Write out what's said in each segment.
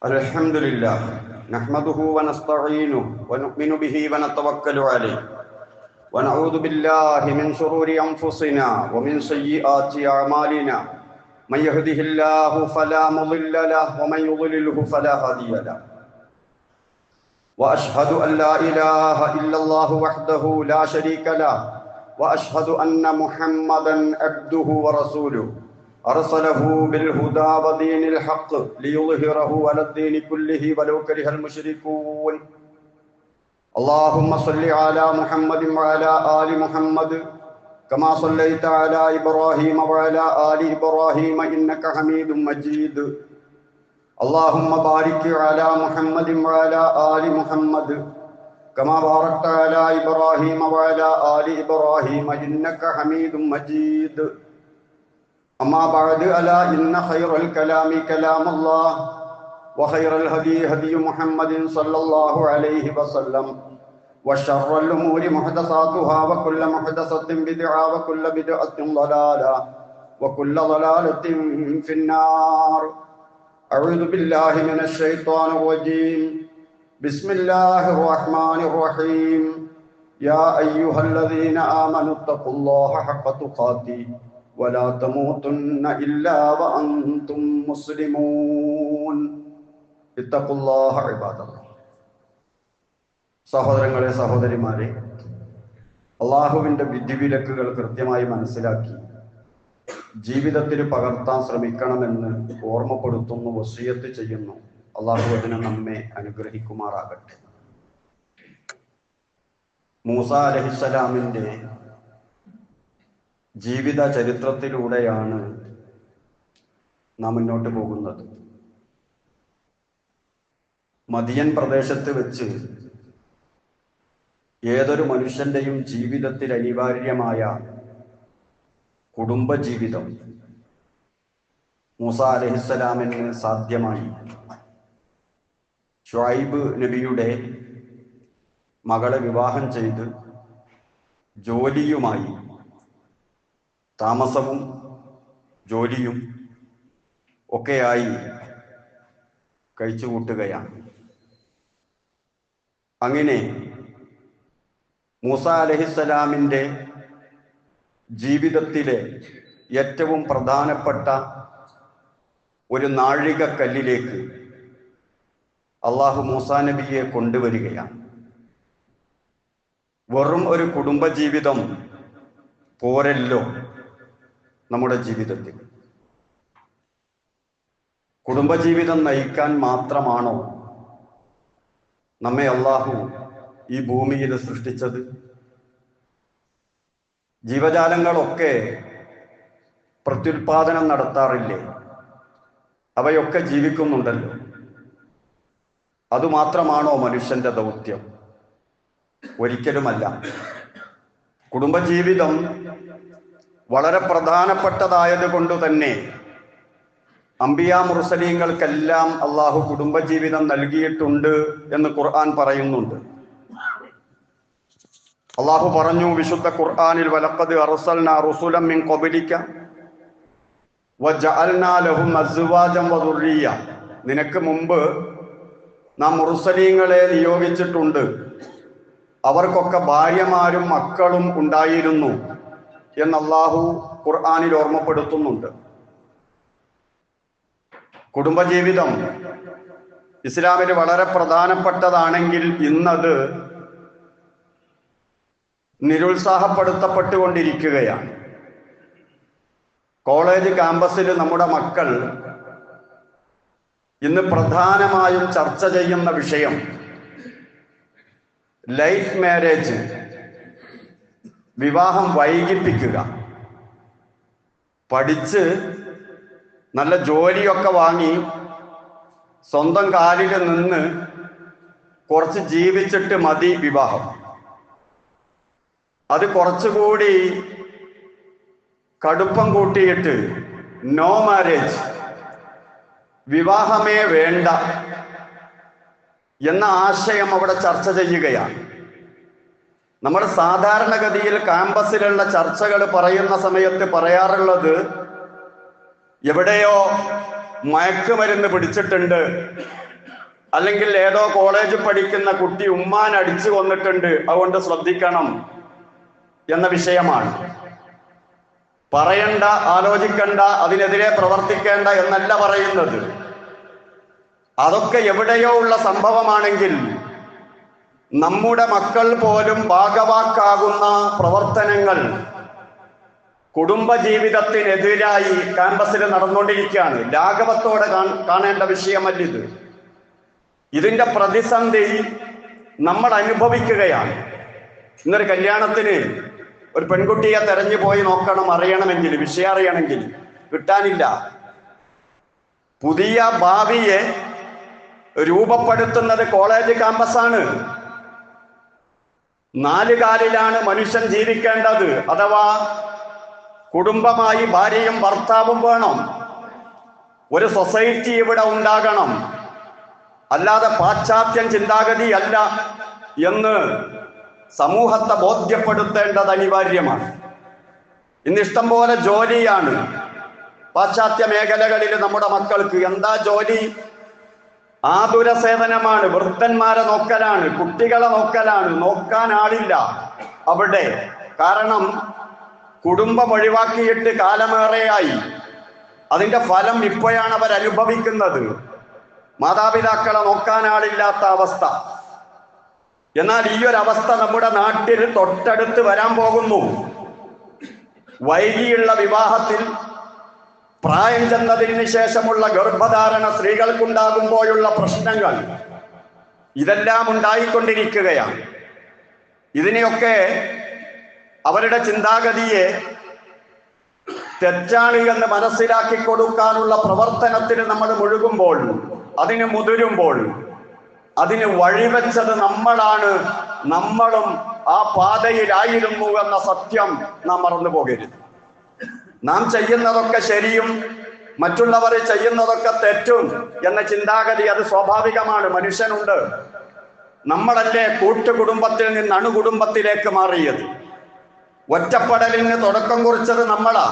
الحمد لله نحمده ونستعينه ونؤمن به ونتوكل عليه ونعوذ بالله من شرور أنفسنا ومن سيئات أعمالنا من يهده الله فلا مضل له ومن يضلله فلا هادي له وأشهد أن لا إله إلا الله وحده لا شريك له وأشهد أن محمدا عبده ورسوله أرسله بالهدى ودين الحق ليظهره على الدين كله ولو كره المشركون اللهم صل على محمد وعلى آل محمد كما صليت على إبراهيم وعلى آل إبراهيم إنك حميد مجيد اللهم بارك على محمد وعلى آل محمد كما باركت على إبراهيم وعلى آل إبراهيم إنك حميد مجيد أما بعد ألا إن خير الكلام كلام الله وخير الهدي هدي محمد صلى الله عليه وسلم وشر الأمور محدثاتها وكل محدثة بدعة وكل بدعة ضلالة وكل ضلالة في النار. أعوذ بالله من الشيطان الرجيم. بسم الله الرحمن الرحيم. يا أيها الذين آمنوا اتقوا الله حق تقاته ولا تموتن إلا وأنتم مسلمون. اتقوا الله عباد الله. സഹോദരങ്ങളെ സഹോദരിമാരെ, അള്ളാഹുവിൻ്റെ വിധിവിലക്കുകൾ കൃത്യമായി മനസ്സിലാക്കി ജീവിതത്തിൽ പകർത്താൻ ശ്രമിക്കണമെന്ന് ഓർമ്മപ്പെടുത്തുന്നു, വസിയത്ത് ചെയ്യുന്നു. അള്ളാഹു അതിനെ നമ്മെ അനുഗ്രഹിക്കുമാറാകട്ടെ. മൂസ അലൈഹിസ്സലാമിൻ്റെ ജീവിത ചരിത്രത്തിലൂടെയാണ് നാം മുന്നോട്ട് പോകുന്നത്. മദിയൻ പ്രദേശത്ത് വെച്ച് ഏതൊരു മനുഷ്യന്റെയും ജീവിതത്തിൽ അനിവാര്യമായ കുടുംബജീവിതം മൂസ അലൈഹിസ്സലാമിന് സാധ്യമായി. ഷുഐബ് നബിയുടെ മകളെ വിവാഹം ചെയ്ത് ജോലിയുമായി, താമസവും ജോലിയും ഒക്കെയായി കഴിച്ചുകൂട്ടുകയാണ്. അങ്ങനെ മൂസ അലൈഹിസ്സലാമിൻ്റെ ജീവിതത്തിലെ ഏറ്റവും പ്രധാനപ്പെട്ട ഒരു നാഴികക്കല്ലിലേക്ക് അള്ളാഹു മൂസാ നബിയെ കൊണ്ടുവരികയാണ്. വെറും ഒരു കുടുംബജീവിതം പോരല്ലോ നമ്മുടെ ജീവിതത്തിൽ. കുടുംബജീവിതം നയിക്കാൻ മാത്രമാണോ നമ്മെ അള്ളാഹു ഈ ഭൂമിയിൽ സൃഷ്ടിച്ചത്? ജീവജാലങ്ങളൊക്കെ പ്രത്യുൽപാദനം നടത്താറില്ലേ? അവയൊക്കെ ജീവിക്കുന്നുണ്ടല്ലോ. അതുമാത്രമാണോ മനുഷ്യന്റെ ദൗത്യം? ഒരിക്കലുമല്ല. കുടുംബജീവിതം വളരെ പ്രധാനപ്പെട്ടതായത് കൊണ്ട് തന്നെ അംബിയാ മുർസലീങ്ങൾക്കെല്ലാം അള്ളാഹു കുടുംബജീവിതം നൽകിയിട്ടുണ്ട് എന്ന് ഖുർആൻ പറയുന്നുണ്ട്. അള്ളാഹു പറഞ്ഞു വിശുദ്ധ ഖുർആനിൽ, വലഖദ് അർസൽനാ റുസുലൻ മിൻ ഖബ്ലിക വജഅൽനാ ലഹും അസ്വാജൻ വദുർരിയ്യ. നിനക്ക് മുമ്പ് നാം മുർസലീങ്ങളെ നിയോഗിച്ചിട്ടുണ്ട്, അവർക്കൊക്കെ ഭാര്യമാരും മക്കളും ഉണ്ടായിരുന്നു എന്ന് അള്ളാഹു ഖുർആനിൽ ഓർമ്മപ്പെടുത്തുന്നുണ്ട്. കുടുംബജീവിതം ഇസ്ലാമിൽ വളരെ പ്രധാനപ്പെട്ടതാണെങ്കിൽ ഇന്നത് നിരുത്സാഹപ്പെടുത്തപ്പെട്ടുകൊണ്ടിരിക്കുകയാണ്. കോളേജ് ക്യാമ്പസിൽ നമ്മുടെ മക്കൾ ഇന്ന് പ്രധാനമായും ചർച്ച ചെയ്യുന്ന വിഷയം ലൈഫ് മാരേജ്, വിവാഹം വൈകിപ്പിക്കുക. പഠിച്ച് നല്ല ജോലിയൊക്കെ വാങ്ങി സ്വന്തം കാലിൽ നിന്ന് കുറച്ച് ജീവിച്ചിട്ട് മതി വിവാഹം. അത് കുറച്ചുകൂടി കടുപ്പം കൂട്ടിയിട്ട് നോ മാരേജ്, വിവാഹമേ വേണ്ട എന്ന ആശയം അവിടെ ചർച്ച ചെയ്യുകയാണ്. നമ്മൾ സാധാരണഗതിയിൽ ക്യാമ്പസിലുള്ള ചർച്ചകൾ പറയുന്ന സമയത്ത് പറയാറുള്ളത്, എവിടെയോ മയക്കുമരുന്ന് പിടിച്ചിട്ടുണ്ട്, അല്ലെങ്കിൽ ഏതോ കോളേജിൽ പഠിക്കുന്ന കുട്ടി ഉമ്മാൻ അടിച്ചു കൊന്നിട്ടുണ്ട്, അതുകൊണ്ട് ശ്രദ്ധിക്കണം എന്ന വിഷയമാണ്. പറയണ്ട, ആലോചിക്കണ്ട, അതിനെതിരെ പ്രവർത്തിക്കേണ്ട എന്നല്ല പറയുന്നത്. അതൊക്കെ എവിടെയോ ഉള്ള സംഭവമാണെങ്കിൽ നമ്മുടെ മക്കൾ പോലും ഭാഗവാക്കാകുന്ന പ്രവർത്തനങ്ങൾ കുടുംബജീവിതത്തിനെതിരായി ക്യാമ്പസിൽ നടന്നുകൊണ്ടിരിക്കുകയാണ്. ലാഘവത്തോടെ കാണേണ്ട വിഷയമല്ലിത്. ഇതിന്റെ പ്രതിസന്ധി നമ്മൾ അനുഭവിക്കുകയാണ്. ഇന്നൊരു കല്യാണത്തിന് ഒരു പെൺകുട്ടിയെ തെരഞ്ഞു പോയി നോക്കണം, അറിയണമെങ്കിൽ, വിഷയം അറിയണമെങ്കിൽ, കിട്ടാനില്ല. പുതിയ ഭാവിയെ രൂപപ്പെടുത്തുന്നത് കോളേജ് ക്യാമ്പസാണ്. 4 കാലിലാണ് മനുഷ്യൻ ജീവിക്കേണ്ടത്. അഥവാ കുടുംബമായി ഭാര്യയും ഭർത്താവും വേണം. ഒരു സൊസൈറ്റി ഇവിടെ ഉണ്ടാകണം. അല്ലാതെ പാശ്ചാത്യ ചിന്താഗതി അല്ല എന്ന് സമൂഹത്തെ ബോധ്യപ്പെടുത്തേണ്ടത് അനിവാര്യമാണ്. ഇന്നിഷ്ടം പോലെ ജോലിയാണ് പാശ്ചാത്യ മേഖലകളിൽ നമ്മുടെ മക്കൾക്ക്. എന്താ ജോലി? ആതുര സേവനമാണ്, വൃദ്ധന്മാരെ നോക്കലാണ്, കുട്ടികളെ നോക്കലാണ്. നോക്കാൻ ആളില്ല അവിടെ. കാരണം കുടുംബം ഒഴിവാക്കിയിട്ട് കാലമേറെയായി. അതിന്റെ ഫലം ഇപ്പോഴാണ് അവർ അനുഭവിക്കുന്നത്. മാതാപിതാക്കളെ നോക്കാൻ ആളില്ലാത്ത അവസ്ഥ. എന്നാൽ ഈ ഒരു അവസ്ഥ നമ്മുടെ നാട്ടിൽ തൊട്ടടുത്ത് വരാൻ പോകുന്നു. വൈകിയുള്ള വിവാഹത്തിൽ, പ്രായം ചെന്നതിന് ശേഷമുള്ള ഗർഭധാരണ സ്ത്രീകൾക്കുണ്ടാകുമ്പോഴുള്ള പ്രശ്നങ്ങൾ, ഇതെല്ലാം ഉണ്ടായിക്കൊണ്ടിരിക്കുകയാണ്. ഇതിനെയൊക്കെ അവരുടെ ചിന്താഗതിയെ തെറ്റാണ് എന്ന് മനസ്സിലാക്കി കൊടുക്കാനുള്ള പ്രവർത്തനത്തിന് നമ്മൾ മുഴുകുമ്പോൾ, അതിന് മുതിരുമ്പോൾ, അതിന് വഴിവെച്ചത് നമ്മളാണ്. നമ്മളും ആ പാതയിലായിരുന്നു എന്ന സത്യം നാം മറന്നു പോകരുത്. നാം ചെയ്യുന്നതൊക്കെ ശരിയും മറ്റുള്ളവർ ചെയ്യുന്നതൊക്കെ തെറ്റും എന്ന ചിന്താഗതി അത് സ്വാഭാവികമാണ്. മനുഷ്യനുണ്ട്. നമ്മളല്ലേ കൂട്ടുകുടുംബത്തിൽ നിന്ന് അണുകുടുംബത്തിലേക്ക് മാറിയത്. ഒറ്റപ്പെടലിന് തുടക്കം കുറിച്ചത് നമ്മളാ.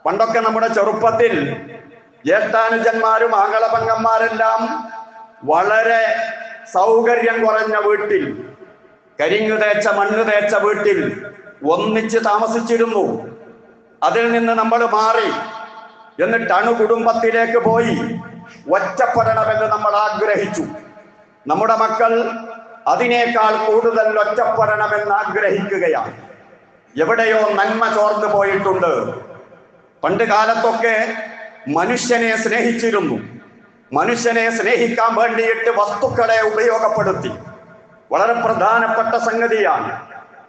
പണ്ടൊക്കെ നമ്മുടെ ചെറുപ്പത്തിൽ ജ്യേഷ്ഠാനുജന്മാരും ആങ്ങളപങ്കന്മാരെല്ലാം വളരെ സൗകര്യം കുറഞ്ഞ വീട്ടിൽ, കരിങ്ങു തേച്ച മണ്ണ് തേച്ച വീട്ടിൽ ഒന്നിച്ച് താമസിച്ചിരുന്നു. അതിൽ നിന്ന് നമ്മൾ മാറി, എന്നിട്ട് അണുകുടുംബത്തിലേക്ക് പോയി. ഒറ്റപ്പെടണമെന്ന് നമ്മൾ ആഗ്രഹിച്ചു. നമ്മുടെ മക്കൾ അതിനേക്കാൾ കൂടുതൽ ഒറ്റപ്പെടണമെന്ന് ആഗ്രഹിക്കുകയാണ്. എവിടെയോ നന്മ ചോർന്നു പോയിട്ടുണ്ട്. പണ്ട് കാലത്തൊക്കെ മനുഷ്യനെ സ്നേഹിച്ചിരുന്നു. മനുഷ്യനെ സ്നേഹിക്കാൻ വേണ്ടിയിട്ട് വസ്തുക്കളെ ഉപയോഗപ്പെടുത്തി. വളരെ പ്രധാനപ്പെട്ട സംഗതിയാണ്.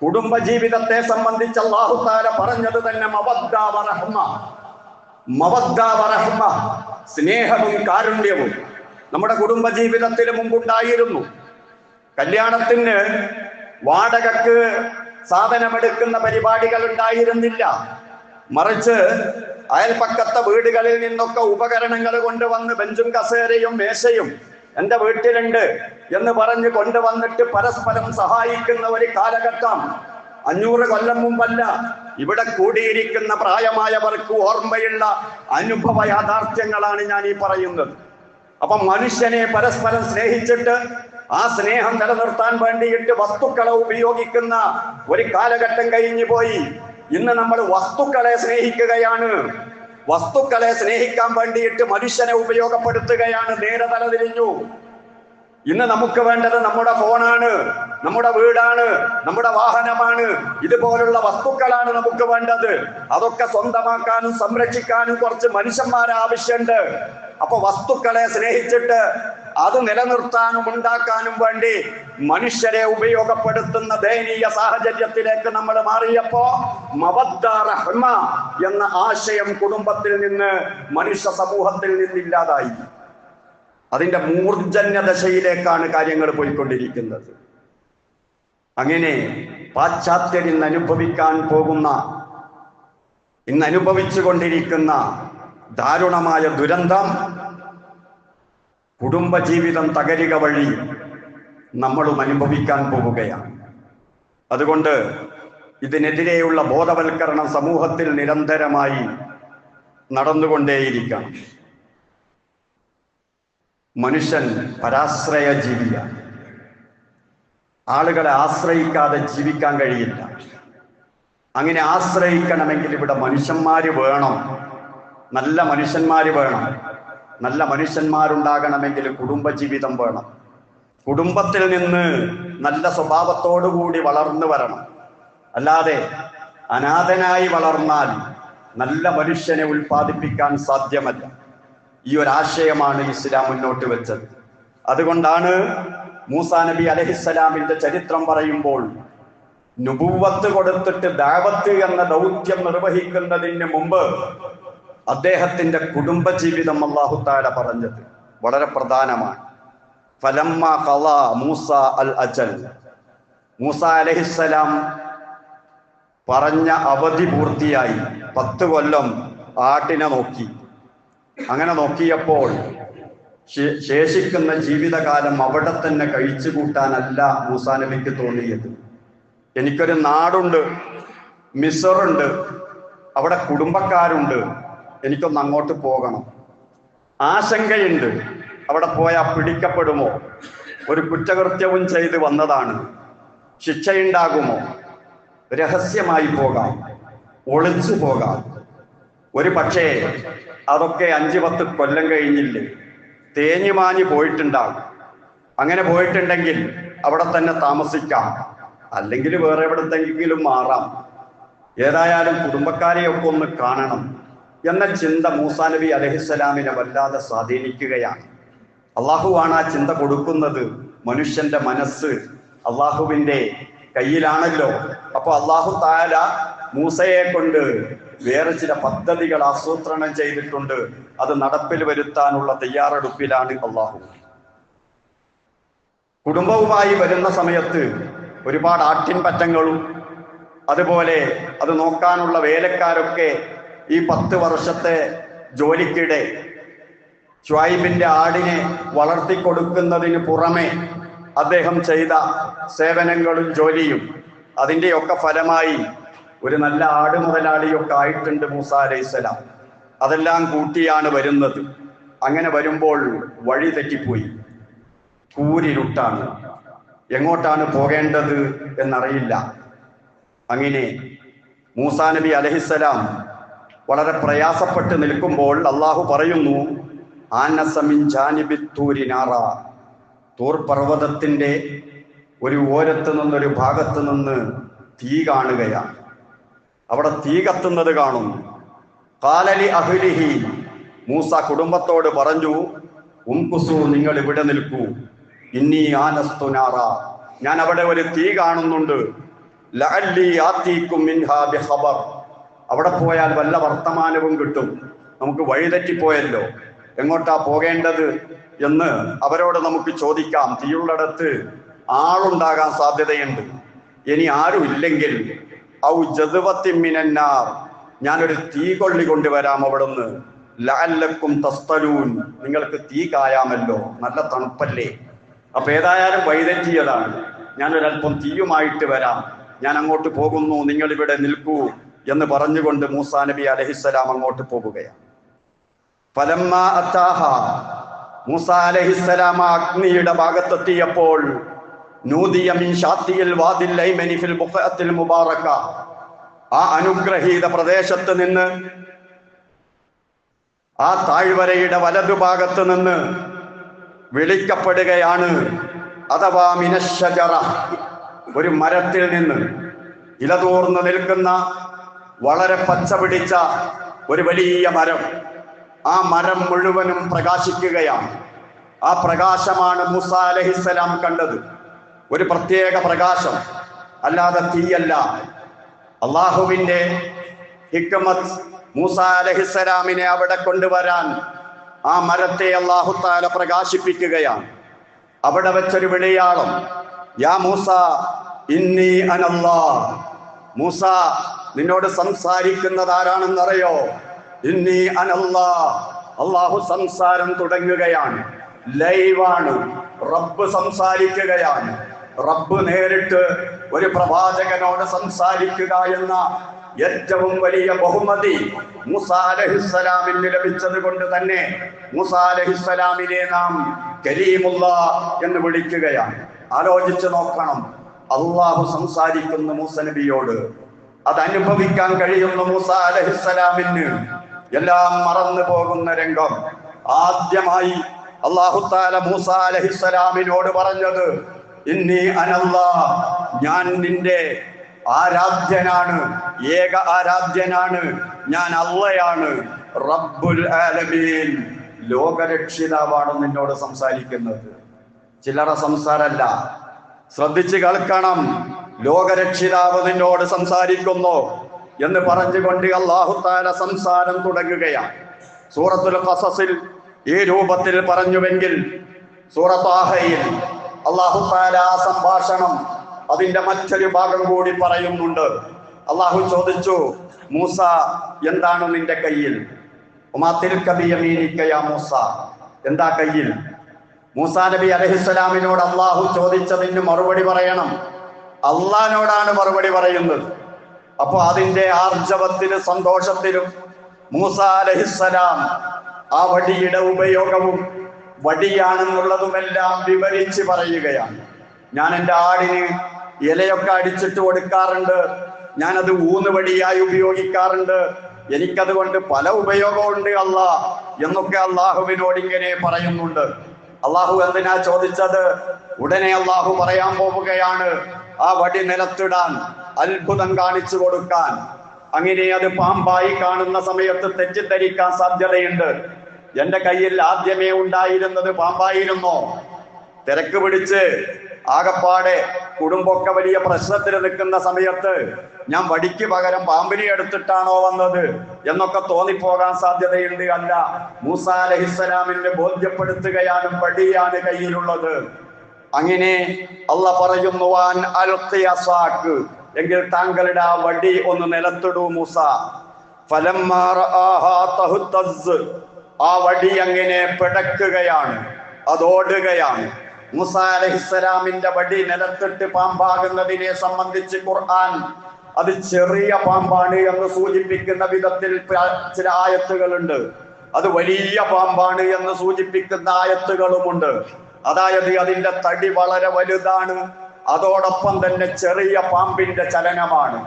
കുടുംബജീവിതത്തെ സംബന്ധിച്ച് അല്ലാഹു തആല പറഞ്ഞത് തന്നെ മവദ്ദ വറഹ്മ. മവദ്ദ വറഹ്മ, സ്നേഹവും കാരുണ്യവും നമ്മുടെ കുടുംബജീവിതത്തിൽ മുമ്പുണ്ടായിരുന്നു. കല്യാണത്തിന് വാടകക്ക് സാധനമെടുക്കുന്ന പരിപാടികൾ ഉണ്ടായിരുന്നില്ല. മറിച്ച് അയൽപക്കത്തെ വീടുകളിൽ നിന്നൊക്കെ ഉപകരണങ്ങൾ കൊണ്ടുവന്ന് ബെഞ്ചും കസേരയും മേശയും എന്റെ വീട്ടിലുണ്ട് എന്ന് പറഞ്ഞ് കൊണ്ടുവന്നിട്ട് പരസ്പരം സഹായിക്കുന്ന ഒരു കാലഘട്ടം 500 കൊല്ലം മുമ്പല്ല. ഇവിടെ കൂടിയിരിക്കുന്ന പ്രായമായവർക്ക് ഓർമ്മയുള്ള അനുഭവ യാഥാർത്ഥ്യങ്ങളാണ് ഞാൻ ഈ പറയുന്നത്. അപ്പൊ മനുഷ്യനെ പരസ്പരം സ്നേഹിച്ചിട്ട് ആ സ്നേഹം നിലനിർത്താൻ വേണ്ടിയിട്ട് വസ്തുക്കളെ ഉപയോഗിക്കുന്ന ഒരു കാലഘട്ടം കഴിഞ്ഞു പോയി. ഇന്ന് നമ്മൾ വസ്തുക്കളെ സ്നേഹിക്കുകയാണ്. വസ്തുക്കളെ സ്നേഹിക്കാൻ വേണ്ടിയിട്ട് മനുഷ്യനെ ഉപയോഗപ്പെടുത്തുകയാണ്. നേരെ തലതിരിഞ്ഞു. ഇന്ന് നമുക്ക് വേണ്ടത് നമ്മുടെ ഫോണാണ്, നമ്മുടെ വീടാണ്, നമ്മുടെ വാഹനമാണ്. ഇതുപോലുള്ള വസ്തുക്കളാണ് നമുക്ക് വേണ്ടത്. അതൊക്കെ സ്വന്തമാക്കാനും സംരക്ഷിക്കാനും കുറച്ച് മനുഷ്യന്മാരെ ആവശ്യമുണ്ട്. അപ്പൊ വസ്തുക്കളെ സ്നേഹിച്ചിട്ട് അത് നിലനിർത്താനും ഉണ്ടാക്കാനും വേണ്ടി മനുഷ്യരെ ഉപയോഗപ്പെടുത്തുന്ന ദയനീയ സാഹചര്യത്തിലേക്ക് നമ്മൾ മാറിയപ്പോ മവദ്ദ റഹ്മ എന്ന ആശയം കുടുംബത്തിൽ നിന്ന്, മനുഷ്യ സമൂഹത്തിൽ നിന്നില്ലാതായി. അതിന്റെ മൂർജന്യ ദശയിലേക്കാണ് കാര്യങ്ങൾ പോയിക്കൊണ്ടിരിക്കുന്നത്. അങ്ങനെ പാശ്ചാത്യരിൽ നിന്ന് അനുഭവിക്കാൻ പോകുന്ന, ഇന്ന് അനുഭവിച്ചു കൊണ്ടിരിക്കുന്ന ദാരുണമായ ദുരന്തം കുടുംബജീവിതം തകരുക വഴി നമ്മളും അനുഭവിക്കാൻ പോവുകയാണ്. അതുകൊണ്ട് ഇതിനെതിരെയുള്ള ബോധവൽക്കരണം സമൂഹത്തിൽ നിരന്തരമായി നടന്നുകൊണ്ടേയിരിക്കണം. മനുഷ്യൻ പരാശ്രയ ജീവിയാണ്. ആളുകളെ ആശ്രയിക്കാതെ ജീവിക്കാൻ കഴിയില്ല. അങ്ങനെ ആശ്രയിക്കണമെങ്കിൽ ഇവിടെ മനുഷ്യന്മാര് വേണം, നല്ല മനുഷ്യന്മാര് വേണം. നല്ല മനുഷ്യന്മാരുണ്ടാകണമെങ്കിൽ കുടുംബജീവിതം വേണം. കുടുംബത്തിൽ നിന്ന് നല്ല സ്വഭാവത്തോടുകൂടി വളർന്നു വരണം. അല്ലാതെ അനാഥനായി വളർന്നാൽ നല്ല മനുഷ്യനെ ഉൽപ്പാദിപ്പിക്കാൻ സാധ്യമല്ല. ഈ ഒരാശയമാണ് ഇസ്ലാം മുന്നോട്ട് വെച്ചത്. അതുകൊണ്ടാണ് മൂസാ നബി അലൈഹിസ്സലാമിന്റെ ചരിത്രം പറയുമ്പോൾ നുബുവത്ത് കൊടുത്തിട്ട് ദഅവത്ത് എന്ന ദൗത്യം നിർവഹിക്കുന്നതിന് മുമ്പ് അദ്ദേഹത്തിന്റെ കുടുംബജീവിതം അല്ലാഹു തആല പറഞ്ഞത് വളരെ പ്രധാനമാണ്. ഫലമ്മ ഖളാ മൂസ അൽ അജൽ, മൂസ അലൈഹിസ്സലാം പറഞ്ഞ അവധി പൂർത്തിയായി. 10 കൊല്ലം ആട്ടിനെ നോക്കി. അങ്ങനെ നോക്കിയപ്പോൾ ശേഷിക്കുന്ന ജീവിതകാലം അവിടെ തന്നെ കഴിച്ചു കൂട്ടാനല്ല മൂസാ നബിക്ക് തോന്നിയത്. എനിക്കൊരു നാടുണ്ട്, മിസ്റുണ്ട്, അവിടെ കുടുംബക്കാരുണ്ട്, എനിക്കൊന്ന് അങ്ങോട്ട് പോകണം. ആശങ്കയുണ്ട്, അവിടെ പോയാൽ പിടിക്കപ്പെടുമോ? ഒരു കുറ്റകൃത്യവും ചെയ്ത് വന്നതാണ്, ശിക്ഷയുണ്ടാകുമോ? രഹസ്യമായി പോകാം, ഒളിച്ചു പോകാം. ഒരു പക്ഷേ അതൊക്കെ 5-10 കൊല്ലം കഴിഞ്ഞില്ലേ തേഞ്ഞുമാഞ്ഞു പോയിട്ടുണ്ടാകും. അങ്ങനെ പോയിട്ടുണ്ടെങ്കിൽ അവിടെ തന്നെ താമസിക്കാം, അല്ലെങ്കിൽ വേറെ എവിടത്തെങ്കിലും മാറാം. ഏതായാലും കുടുംബക്കാരെയൊക്കെ ഒന്ന് കാണണം എന്ന ചിന്ത മൂസാ നബി അലൈഹിസ്സലാമിനെ വല്ലാതെ സ്വാധീനിക്കുകയാണ്. അള്ളാഹുവാണ് ആ ചിന്ത കൊടുക്കുന്നത്. മനുഷ്യന്റെ മനസ്സ് അള്ളാഹുവിന്റെ കയ്യിലാണല്ലോ. അപ്പൊ അള്ളാഹു തആല മൂസയെ കൊണ്ട് വേറെ ചില പദ്ധതികൾ ആസൂത്രണം ചെയ്തിട്ടുണ്ട്. അത് നടപ്പിൽ വരുത്താനുള്ള തയ്യാറെടുപ്പിലാണ് അള്ളാഹു. കുടുംബവുമായി വരുന്ന സമയത്ത് ഒരുപാട് ആട്ടിൻപറ്റങ്ങളും അതുപോലെ അത് നോക്കാനുള്ള വേലക്കാരൊക്കെ ഈ 10 വർഷത്തെ ജോലിക്കിടെ ശുഐബിന്റെ ആടിനെ വളർത്തിക്കൊടുക്കുന്നതിന് പുറമെ അദ്ദേഹം ചെയ്ത സേവനങ്ങളും ജോലിയും അതിൻ്റെയൊക്കെ ഫലമായി ഒരു നല്ല ആട് മുതലാളിയൊക്കെ ആയിട്ടുണ്ട് മൂസാ അലൈഹിസ്സലാം. അതെല്ലാം കൂട്ടിയാണ് വരുന്നത്. അങ്ങനെ വരുമ്പോൾ വഴി തെറ്റിപ്പോയി. കൂരിരുട്ടാണ്, എങ്ങോട്ടാണ് പോകേണ്ടത് എന്നറിയില്ല. അങ്ങനെ മൂസാ നബി അലൈഹിസ്സലാം വളരെ പ്രയാസപ്പെട്ട് നിൽക്കുമ്പോൾ അള്ളാഹു പറയുന്നു, ആനസ മിൻ ജാനിബി തൂരി നാറ, തൂർ പർവ്വതത്തിന്റെ ഒരു ഓരത്ത് നിന്നൊരു ഭാഗത്ത് നിന്ന് തീ കാണുകയാണ്. അവിടെ തീ കത്തുന്നത് കാണുന്നു. ഖാലലി അഹ്ലിഹി, മൂസ കുടുംബത്തോട് പറഞ്ഞു, ഉംകുസു, നിങ്ങൾ ഇവിടെ നിൽക്കൂ. ഇന്നി ആനസ്തു നാറ, ഞാൻ അവിടെ ഒരു തീ കാണുന്നുണ്ട്. ലഅല്ലി ആതീകും മിൻഹാ ബിഖബർ, അവിടെ പോയാൽ വല്ല വർത്തമാനവും കിട്ടും. നമുക്ക് വഴിതെറ്റിപ്പോയല്ലോ, എങ്ങോട്ടാ പോകേണ്ടത് എന്ന് അവരോട് നമുക്ക് ചോദിക്കാം. തീയുള്ളിടത്ത് ആളുണ്ടാകാൻ സാധ്യതയുണ്ട്. ഇനി ആരും ഇല്ലെങ്കിൽ ഔ ജദ്വത്തിൻ മിനന്നാർ, ഞാനൊരു തീ കൊള്ളി കൊണ്ടുവരാം അവിടുന്ന്. ലഅല്ലക്കും തസ്തലൂൻ, നിങ്ങൾക്ക് തീ കായാമല്ലോ, നല്ല തണുപ്പല്ലേ. അപ്പൊ ഏതായാലും വഴിതെറ്റിയതാണ്. ഞാനൊരല്പം തീയുമായിട്ട് വരാം, ഞാൻ അങ്ങോട്ട് പോകുന്നു, നിങ്ങൾ ഇവിടെ നിൽക്കൂ എന്ന് പറഞ്ഞുകൊണ്ട് മൂസാ നബി അലൈഹിസ്സലാം അങ്ങോട്ട് പോവുകയാണ്. ഫലമ്മ അത്താഹ, മൂസാ അലൈഹിസ്സലാം അഗ്നിയുടെ ഭാഗത്തെത്തിയപ്പോൾ നൂദിയ മിൻ ഷാത്തിയിൽ വാദിൽ ഐമനി ഫിൽ ബുഖഅത്തിൽ മുബാറക, ആ അനുഗ്രഹീത പ്രദേശത്ത് നിന്ന്, ആ താഴ്വരയുടെ വലതുഭാഗത്ത് നിന്ന് വിളിക്കപ്പെടുകയാണ്. അഥവാ മിനശ്ശജറ, ഒരു മരത്തിൽ നിന്ന്, ഇലതൂർന്ന് നിൽക്കുന്ന വളരെ പച്ച പിടിച്ച ഒരു വലിയ മരം. ആ മരം മുഴുവനും പ്രകാശിക്കുകയാണ്. ആ പ്രകാശമാണ് മൂസാ അലൈഹിസ്സലാം കണ്ടത്. ഒരു പ്രത്യേക പ്രകാശം, അല്ലാതെ തീയല്ല. അള്ളാഹുവിന്റെ ഹിക്മത്ത് മൂസാ അലൈഹിസ്സലാമിനെ അവിടെ കൊണ്ടുവരാൻ ആ മരത്തെ അല്ലാഹു തആല പ്രകാശിപ്പിക്കുകയാണ്. അവിടെ വെച്ചൊരു വിളിയാളം, യാ മൂസ ഇന്നി അനല്ലാഹ്, മൂസ നിന്നോട് സംസാരിക്കുന്നത് ആരാണെന്നറിയോ? ഇന്നി അനല്ലാഹ്, അള്ളാഹു സംസാരം തുടങ്ങുകയാണ്. ലൈവാണ്, റബ്ബ് സംസാരിക്കുകയാണ്. റബ്ബ് നേരിട്ട് ഒരു പ്രവാചകനോട് സംസാരിക്കുക എന്ന ഏറ്റവും വലിയ ബഹുമതി മൂസാ അലൈഹിസ്സലാമിന് ലഭിച്ചത് കൊണ്ട് തന്നെ മൂസാ അലൈഹിസ്സലാമിനെ നാം കലീമുല്ലാഹ് എന്ന് വിളിക്കുകയാണ്. ആലോചിച്ചു നോക്കണം, അള്ളാഹു സംസാരിക്കുന്ന മൂസ നബിയോട്, അത് അനുഭവിക്കാൻ കഴിയുന്ന മൂസാ അലൈഹിസ്സലാമിന് എല്ലാം മറന്നു പോകുന്ന രംഗം. ആദ്യമായി അല്ലാഹു തആല മൂസാ അലൈഹിസ്സലാമിനോട് പറഞ്ഞത്, ഇന്നി അനല്ലാഹ്, ഞാൻ നിന്റെ ആരാധ്യനാണ്, ഏക ആരാധ്യനാണ്, ഞാൻ അള്ളയാണ്, റബ്ബുൽ ആലമീൻ, ലോകരക്ഷിതാവാണ് നിന്നോട് സംസാരിക്കുന്നത്. ചില്ലറ സംസാരല്ല, ശ്രദ്ധിച്ച് കേൾക്കണം. ലോകരക്ഷിതാവ് നിന്നോട് സംസാരിക്കുന്നു എന്ന് പറഞ്ഞുകൊണ്ട് അല്ലാഹു തആല സംസാരം തുടങ്ങുകയാണ്. സൂറത്തുൽ ഖസസിൽ ഈ രൂപത്തിൽ പറഞ്ഞുവെങ്കിൽ സൂറത്ത് ആഹയിൽ അല്ലാഹു തആല ആ സംഭാഷണം അതിന്റെ മറ്റൊരു ഭാഗം കൂടി പറയുന്നുണ്ട്. അല്ലാഹു ചോദിച്ചു, മൂസ, എന്താണ് നിന്റെ കയ്യിൽ? വമാ തിൽക ബിയമീനിക യാ മൂസ, എന്താ കയ്യിൽ? മൂസാ നബി അലൈഹിസ്സലാമിനോട് അല്ലാഹു ചോദിച്ചതിന് മറുപടി പറയണം. അള്ളാഹിനോടാണ് മറുപടി പറയുന്നത്. അപ്പൊ അതിന്റെ ആർജവത്തിലും സന്തോഷത്തിലും മൂസാ അലൈഹിസ്സലാം ആ വടിയുടെ ഉപയോഗവും വടിയാണെന്നുള്ളതുമെല്ലാം വിവരിച്ച് പറയുകയാണ്. ഞാൻ എൻ്റെ ആടിന് ഇലയൊക്കെ അടിച്ചിട്ട് കൊടുക്കാറുണ്ട്, ഞാനത് ഊന്നുവടിയായി ഉപയോഗിക്കാറുണ്ട്, എനിക്കതുകൊണ്ട് പല ഉപയോഗമുണ്ട് അല്ലാഹ് എന്നൊക്കെ അള്ളാഹുവിനോട് ഇങ്ങനെ പറയുന്നുണ്ട്. അള്ളാഹു എന്തിനാ ചോദിച്ചത്? ഉടനെ അള്ളാഹു പറയാൻ പോവുകയാണ്, ആ വടി നിലത്തിടാൻ, അത്ഭുതം കാണിച്ചു കൊടുക്കാൻ. അങ്ങനെ അത് പാമ്പായി കാണുന്ന സമയത്ത് തെറ്റിദ്ധരിക്കാൻ സാധ്യതയുണ്ട്. എന്റെ കയ്യിൽ ആദ്യമേ ഉണ്ടായിരുന്നത് പാമ്പായിരുന്നോ? തിരക്ക് പിടിച്ച് ആകപ്പാടെ കുടുംബമൊക്കെ വലിയ പ്രശ്നത്തിൽ നിൽക്കുന്ന സമയത്ത് ഞാൻ വടിക്ക് പകരം പാമ്പിനെ എടുത്തിട്ടാണോ വന്നത് എന്നൊക്കെ തോന്നിപ്പോകാൻ സാധ്യതയുണ്ട്. അല്ല, മൂസാ അലൈഹിസ്സലാമിനെ ബോധ്യപ്പെടുത്തുകയാണ്, വടിയാണ് കയ്യിലുള്ളത്. അങ്ങനെ അല്ലാഹ് പറയുന്നു, വാൻ അൽഖി അസാക്ക്, എങ്കിൽ താങ്കളുടെ ആ വടി ഒന്ന് നിലത്തിടൂ മൂസ. ഫലമ്മാ റആഹാ തഹ്തസ്, ആ വടി അങ്ങനെ പിടക്കുകയാണ്, അതോടുകയാണ്. മൂസാ അലൈഹിസ്സലാമിന്റെ വടി നിലത്തിട്ട് പാമ്പാകുന്നതിനെ സംബന്ധിച്ച് ഖുർആൻ അത് ചെറിയ പാമ്പാണ് എന്ന് സൂചിപ്പിക്കുന്ന വിധത്തിൽ ചില ആയത്തുകളുണ്ട്. അത് വലിയ പാമ്പാണ് എന്ന് സൂചിപ്പിക്കുന്ന ആയത്തുകളുമുണ്ട്. അതായത് അതിന്റെ തടി വളരെ വലുതാണ്, അതോടൊപ്പം തന്നെ ചെറിയ പാമ്പിന്റെ ചലനമാണ്.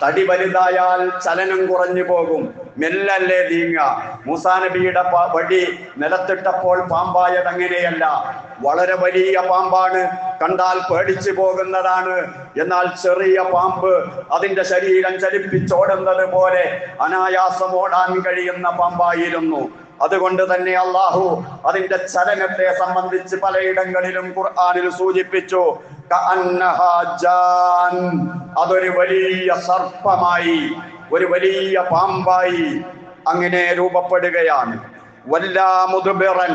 തടി വലുതായാൽ ചലനം കുറഞ്ഞു പോകും, മെല്ലല്ലേ നീങ്ങ. മൂസാ നബിയുടെ വടി നിലത്തിട്ടപ്പോൾ പാമ്പായത് അങ്ങനെയല്ല, വളരെ വലിയ പാമ്പാണ്, കണ്ടാൽ പേടിച്ചു പോകുന്നതാണ്. എന്നാൽ ചെറിയ പാമ്പ് അതിന്റെ ശരീരം ചലിപ്പിച്ചോടുന്നത് പോലെ അനായാസം ഓടാൻ കഴിയുന്ന പാമ്പായിരുന്നു. അതുകൊണ്ട് തന്നെ അള്ളാഹു അതിന്റെ ചലനത്തെ സംബന്ധിച്ച് പലയിടങ്ങളിലും ഖുർആനിൽ സൂചിപ്പിച്ചു, അതൊരു വലിയ സർപ്പമായി, ഒരു വലിയ പാമ്പായി അങ്ങനെ രൂപപ്പെടുകയാണ്. വല്ലാ മുദ്ബിറൻ,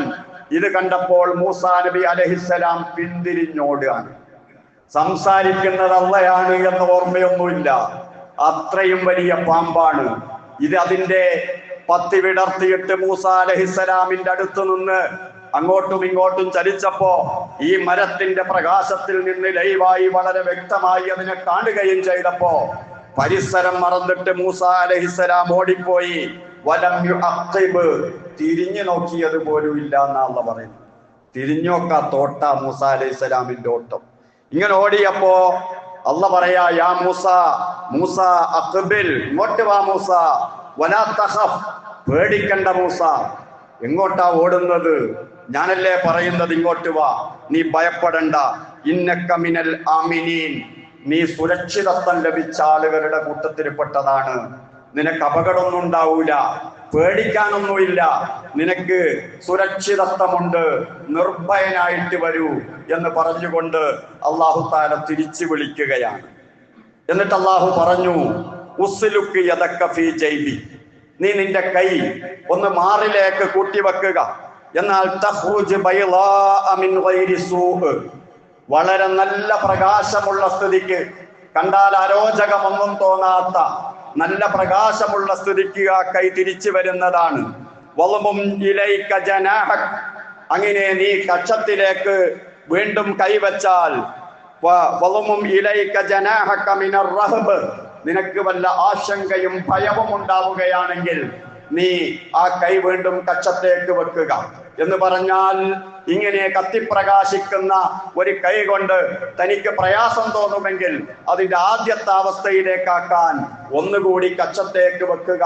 ഇത് കണ്ടപ്പോൾ മൂസാ നബി അലൈഹിസ്സലാം പിന്തിരിഞ്ഞോടുകയാണ്. സംസാരിക്കുന്നത് അള്ളയാണ് എന്ന ഓർമ്മയൊന്നുമില്ല, അത്രയും വലിയ പാമ്പാണ് ഇത്. അതിന്റെ പത്തി വിടർത്തിയിട്ട് മൂസാ അലൈഹിസ്സലാമിന്റെ അടുത്ത് നിന്ന് അങ്ങോട്ടും ഇങ്ങോട്ടും ചലിച്ചപ്പോ ഈ മരത്തിന്റെ പ്രകാശത്തിൽ നിന്ന് ലൈവായി വളരെ വ്യക്തമായി അതിനെ കാണുകയും ചെയ്തപ്പോ പരിസരം മറന്നിട്ട് മൂസാ അലൈഹിസ്സലാം ഓടിപ്പോയി. വലം യുഅഖിബ്, തിരിഞ്ഞു നോക്കിയത് പോലും ഇല്ല എന്നാണ് പറയുന്നത്. തിരിഞ്ഞു നോക്കാത്തോട്ട മൂസാ അലൈഹിസ്സലാമിന്റെ ഓട്ടം. ഇങ്ങനെ ഓടിയപ്പോ അള്ളാഹ് പറയാ, യാ മൂസ, മൂസ അഖ്ബിൽ, ഇങ്ങോട്ട് വാ മൂസ, വലാ തഖഫ്, പേടിക്കണ്ട മൂസ. എങ്ങോട്ടാ ഓടുന്നത്? ഞാനല്ലേ പറയുന്നത് ഇങ്ങോട്ട് വാ, നീ ഭയപ്പെടണ്ട. ഇന്നക മിനൽ ആമിനീൻ, നീ സുരക്ഷിതത്വം ലഭിച്ച ആളുകളുടെ കൂട്ടത്തിൽപ്പെട്ടതാണ്. നിനക്ക് അപകടമൊന്നും ഉണ്ടാവൂല, പേടിക്കാനൊന്നുമില്ല, നിനക്ക് സുരക്ഷിതത്വമുണ്ട്, നിർഭയനായിട്ട് വരൂ എന്ന് പറഞ്ഞുകൊണ്ട് അല്ലാഹു തആല തിരിച്ചു വിളിക്കുകയാണ്. എന്നിട്ട് അല്ലാഹു പറഞ്ഞു, ഉസ്ലുക് യദക ഫീ ജൈബി, നീ നിന്റെ കൈ ഒന്ന് മാറിലേക്ക് കൂട്ടിവെക്കുക. എന്നാൽ തഖ്റുജ് ബൈളാഅ മിൻ ഗൈരി സൂഅ്, വളരെ നല്ല പ്രകാശമുള്ള സ്ഥിതിക്ക്, കണ്ടാൽ അരോചകമൊന്നും തോന്നാത്ത നല്ല പ്രകാശമുള്ള സ്ഥിതിക്ക് ആ കൈ തിരിച്ചു വരുന്നതാണ്. വളുമും ഇലൈക ജനാഹക്, അങ്ങനെ നീ കക്ഷത്തിലേക്ക് വീണ്ടും കൈവച്ചാൽ, വളുമും ഇലൈക ജനാഹക മിനർ റഹബ്, നിനക്ക് വല്ല ആശങ്കയും ഭയവും ഉണ്ടാവുകയാണെങ്കിൽ നീ ആ കൈ വീണ്ടും കക്ഷത്തേക്ക് വെക്കുക എന്ന് പറഞ്ഞാൽ, ഇങ്ങനെ കത്തിപ്രകാശിക്കുന്ന ഒരു കൈ കൊണ്ട് തനിക്ക് പ്രയാസം തോന്നുമെങ്കിൽ അതിന്റെ ആദ്യത്തെ അവസ്ഥയിലേക്കാക്കാൻ ഒന്നുകൂടി കക്ഷത്തേക്ക് വെക്കുക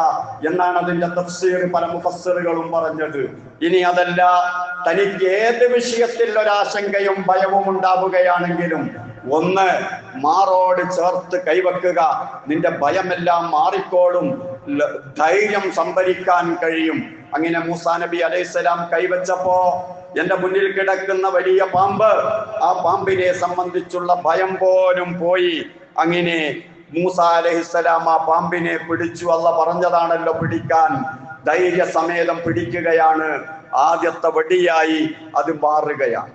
എന്നാണ് അതിന്റെ തഫ്സീർ പല മുഫസ്സിറുകളും പറഞ്ഞത്. ഇനി അതല്ല, തനിക്ക് ഏത് വിഷയത്തിൽ ഒരാശങ്കയും ഭയവും ഉണ്ടാവുകയാണെങ്കിലും ഒന്ന് മാറോട് ചേർത്ത് കൈവെക്കുക, നിന്റെ ഭയമെല്ലാം മാറിക്കോളും, ധൈര്യം സംഭരിക്കാൻ കഴിയും. അങ്ങനെ മൂസാ നബി അലൈഹിസ്സലാം കൈവച്ചപ്പോ എന്റെ മുന്നിൽ കിടക്കുന്ന വലിയ പാമ്പ്, ആ പാമ്പിനെ സംബന്ധിച്ചുള്ള ഭയം പോലും പോയി. അങ്ങനെ മൂസാ അലൈഹിസ്സലാം ആ പാമ്പിനെ പിടിച്ചു. അല്ലാഹ് പറഞ്ഞതാണല്ലോ പിടിക്കാൻ, ധൈര്യസമേതം പിടിക്കുകയാണ്. ആദ്യത്തെ വടിയായി അത് മാറുകയാണ്.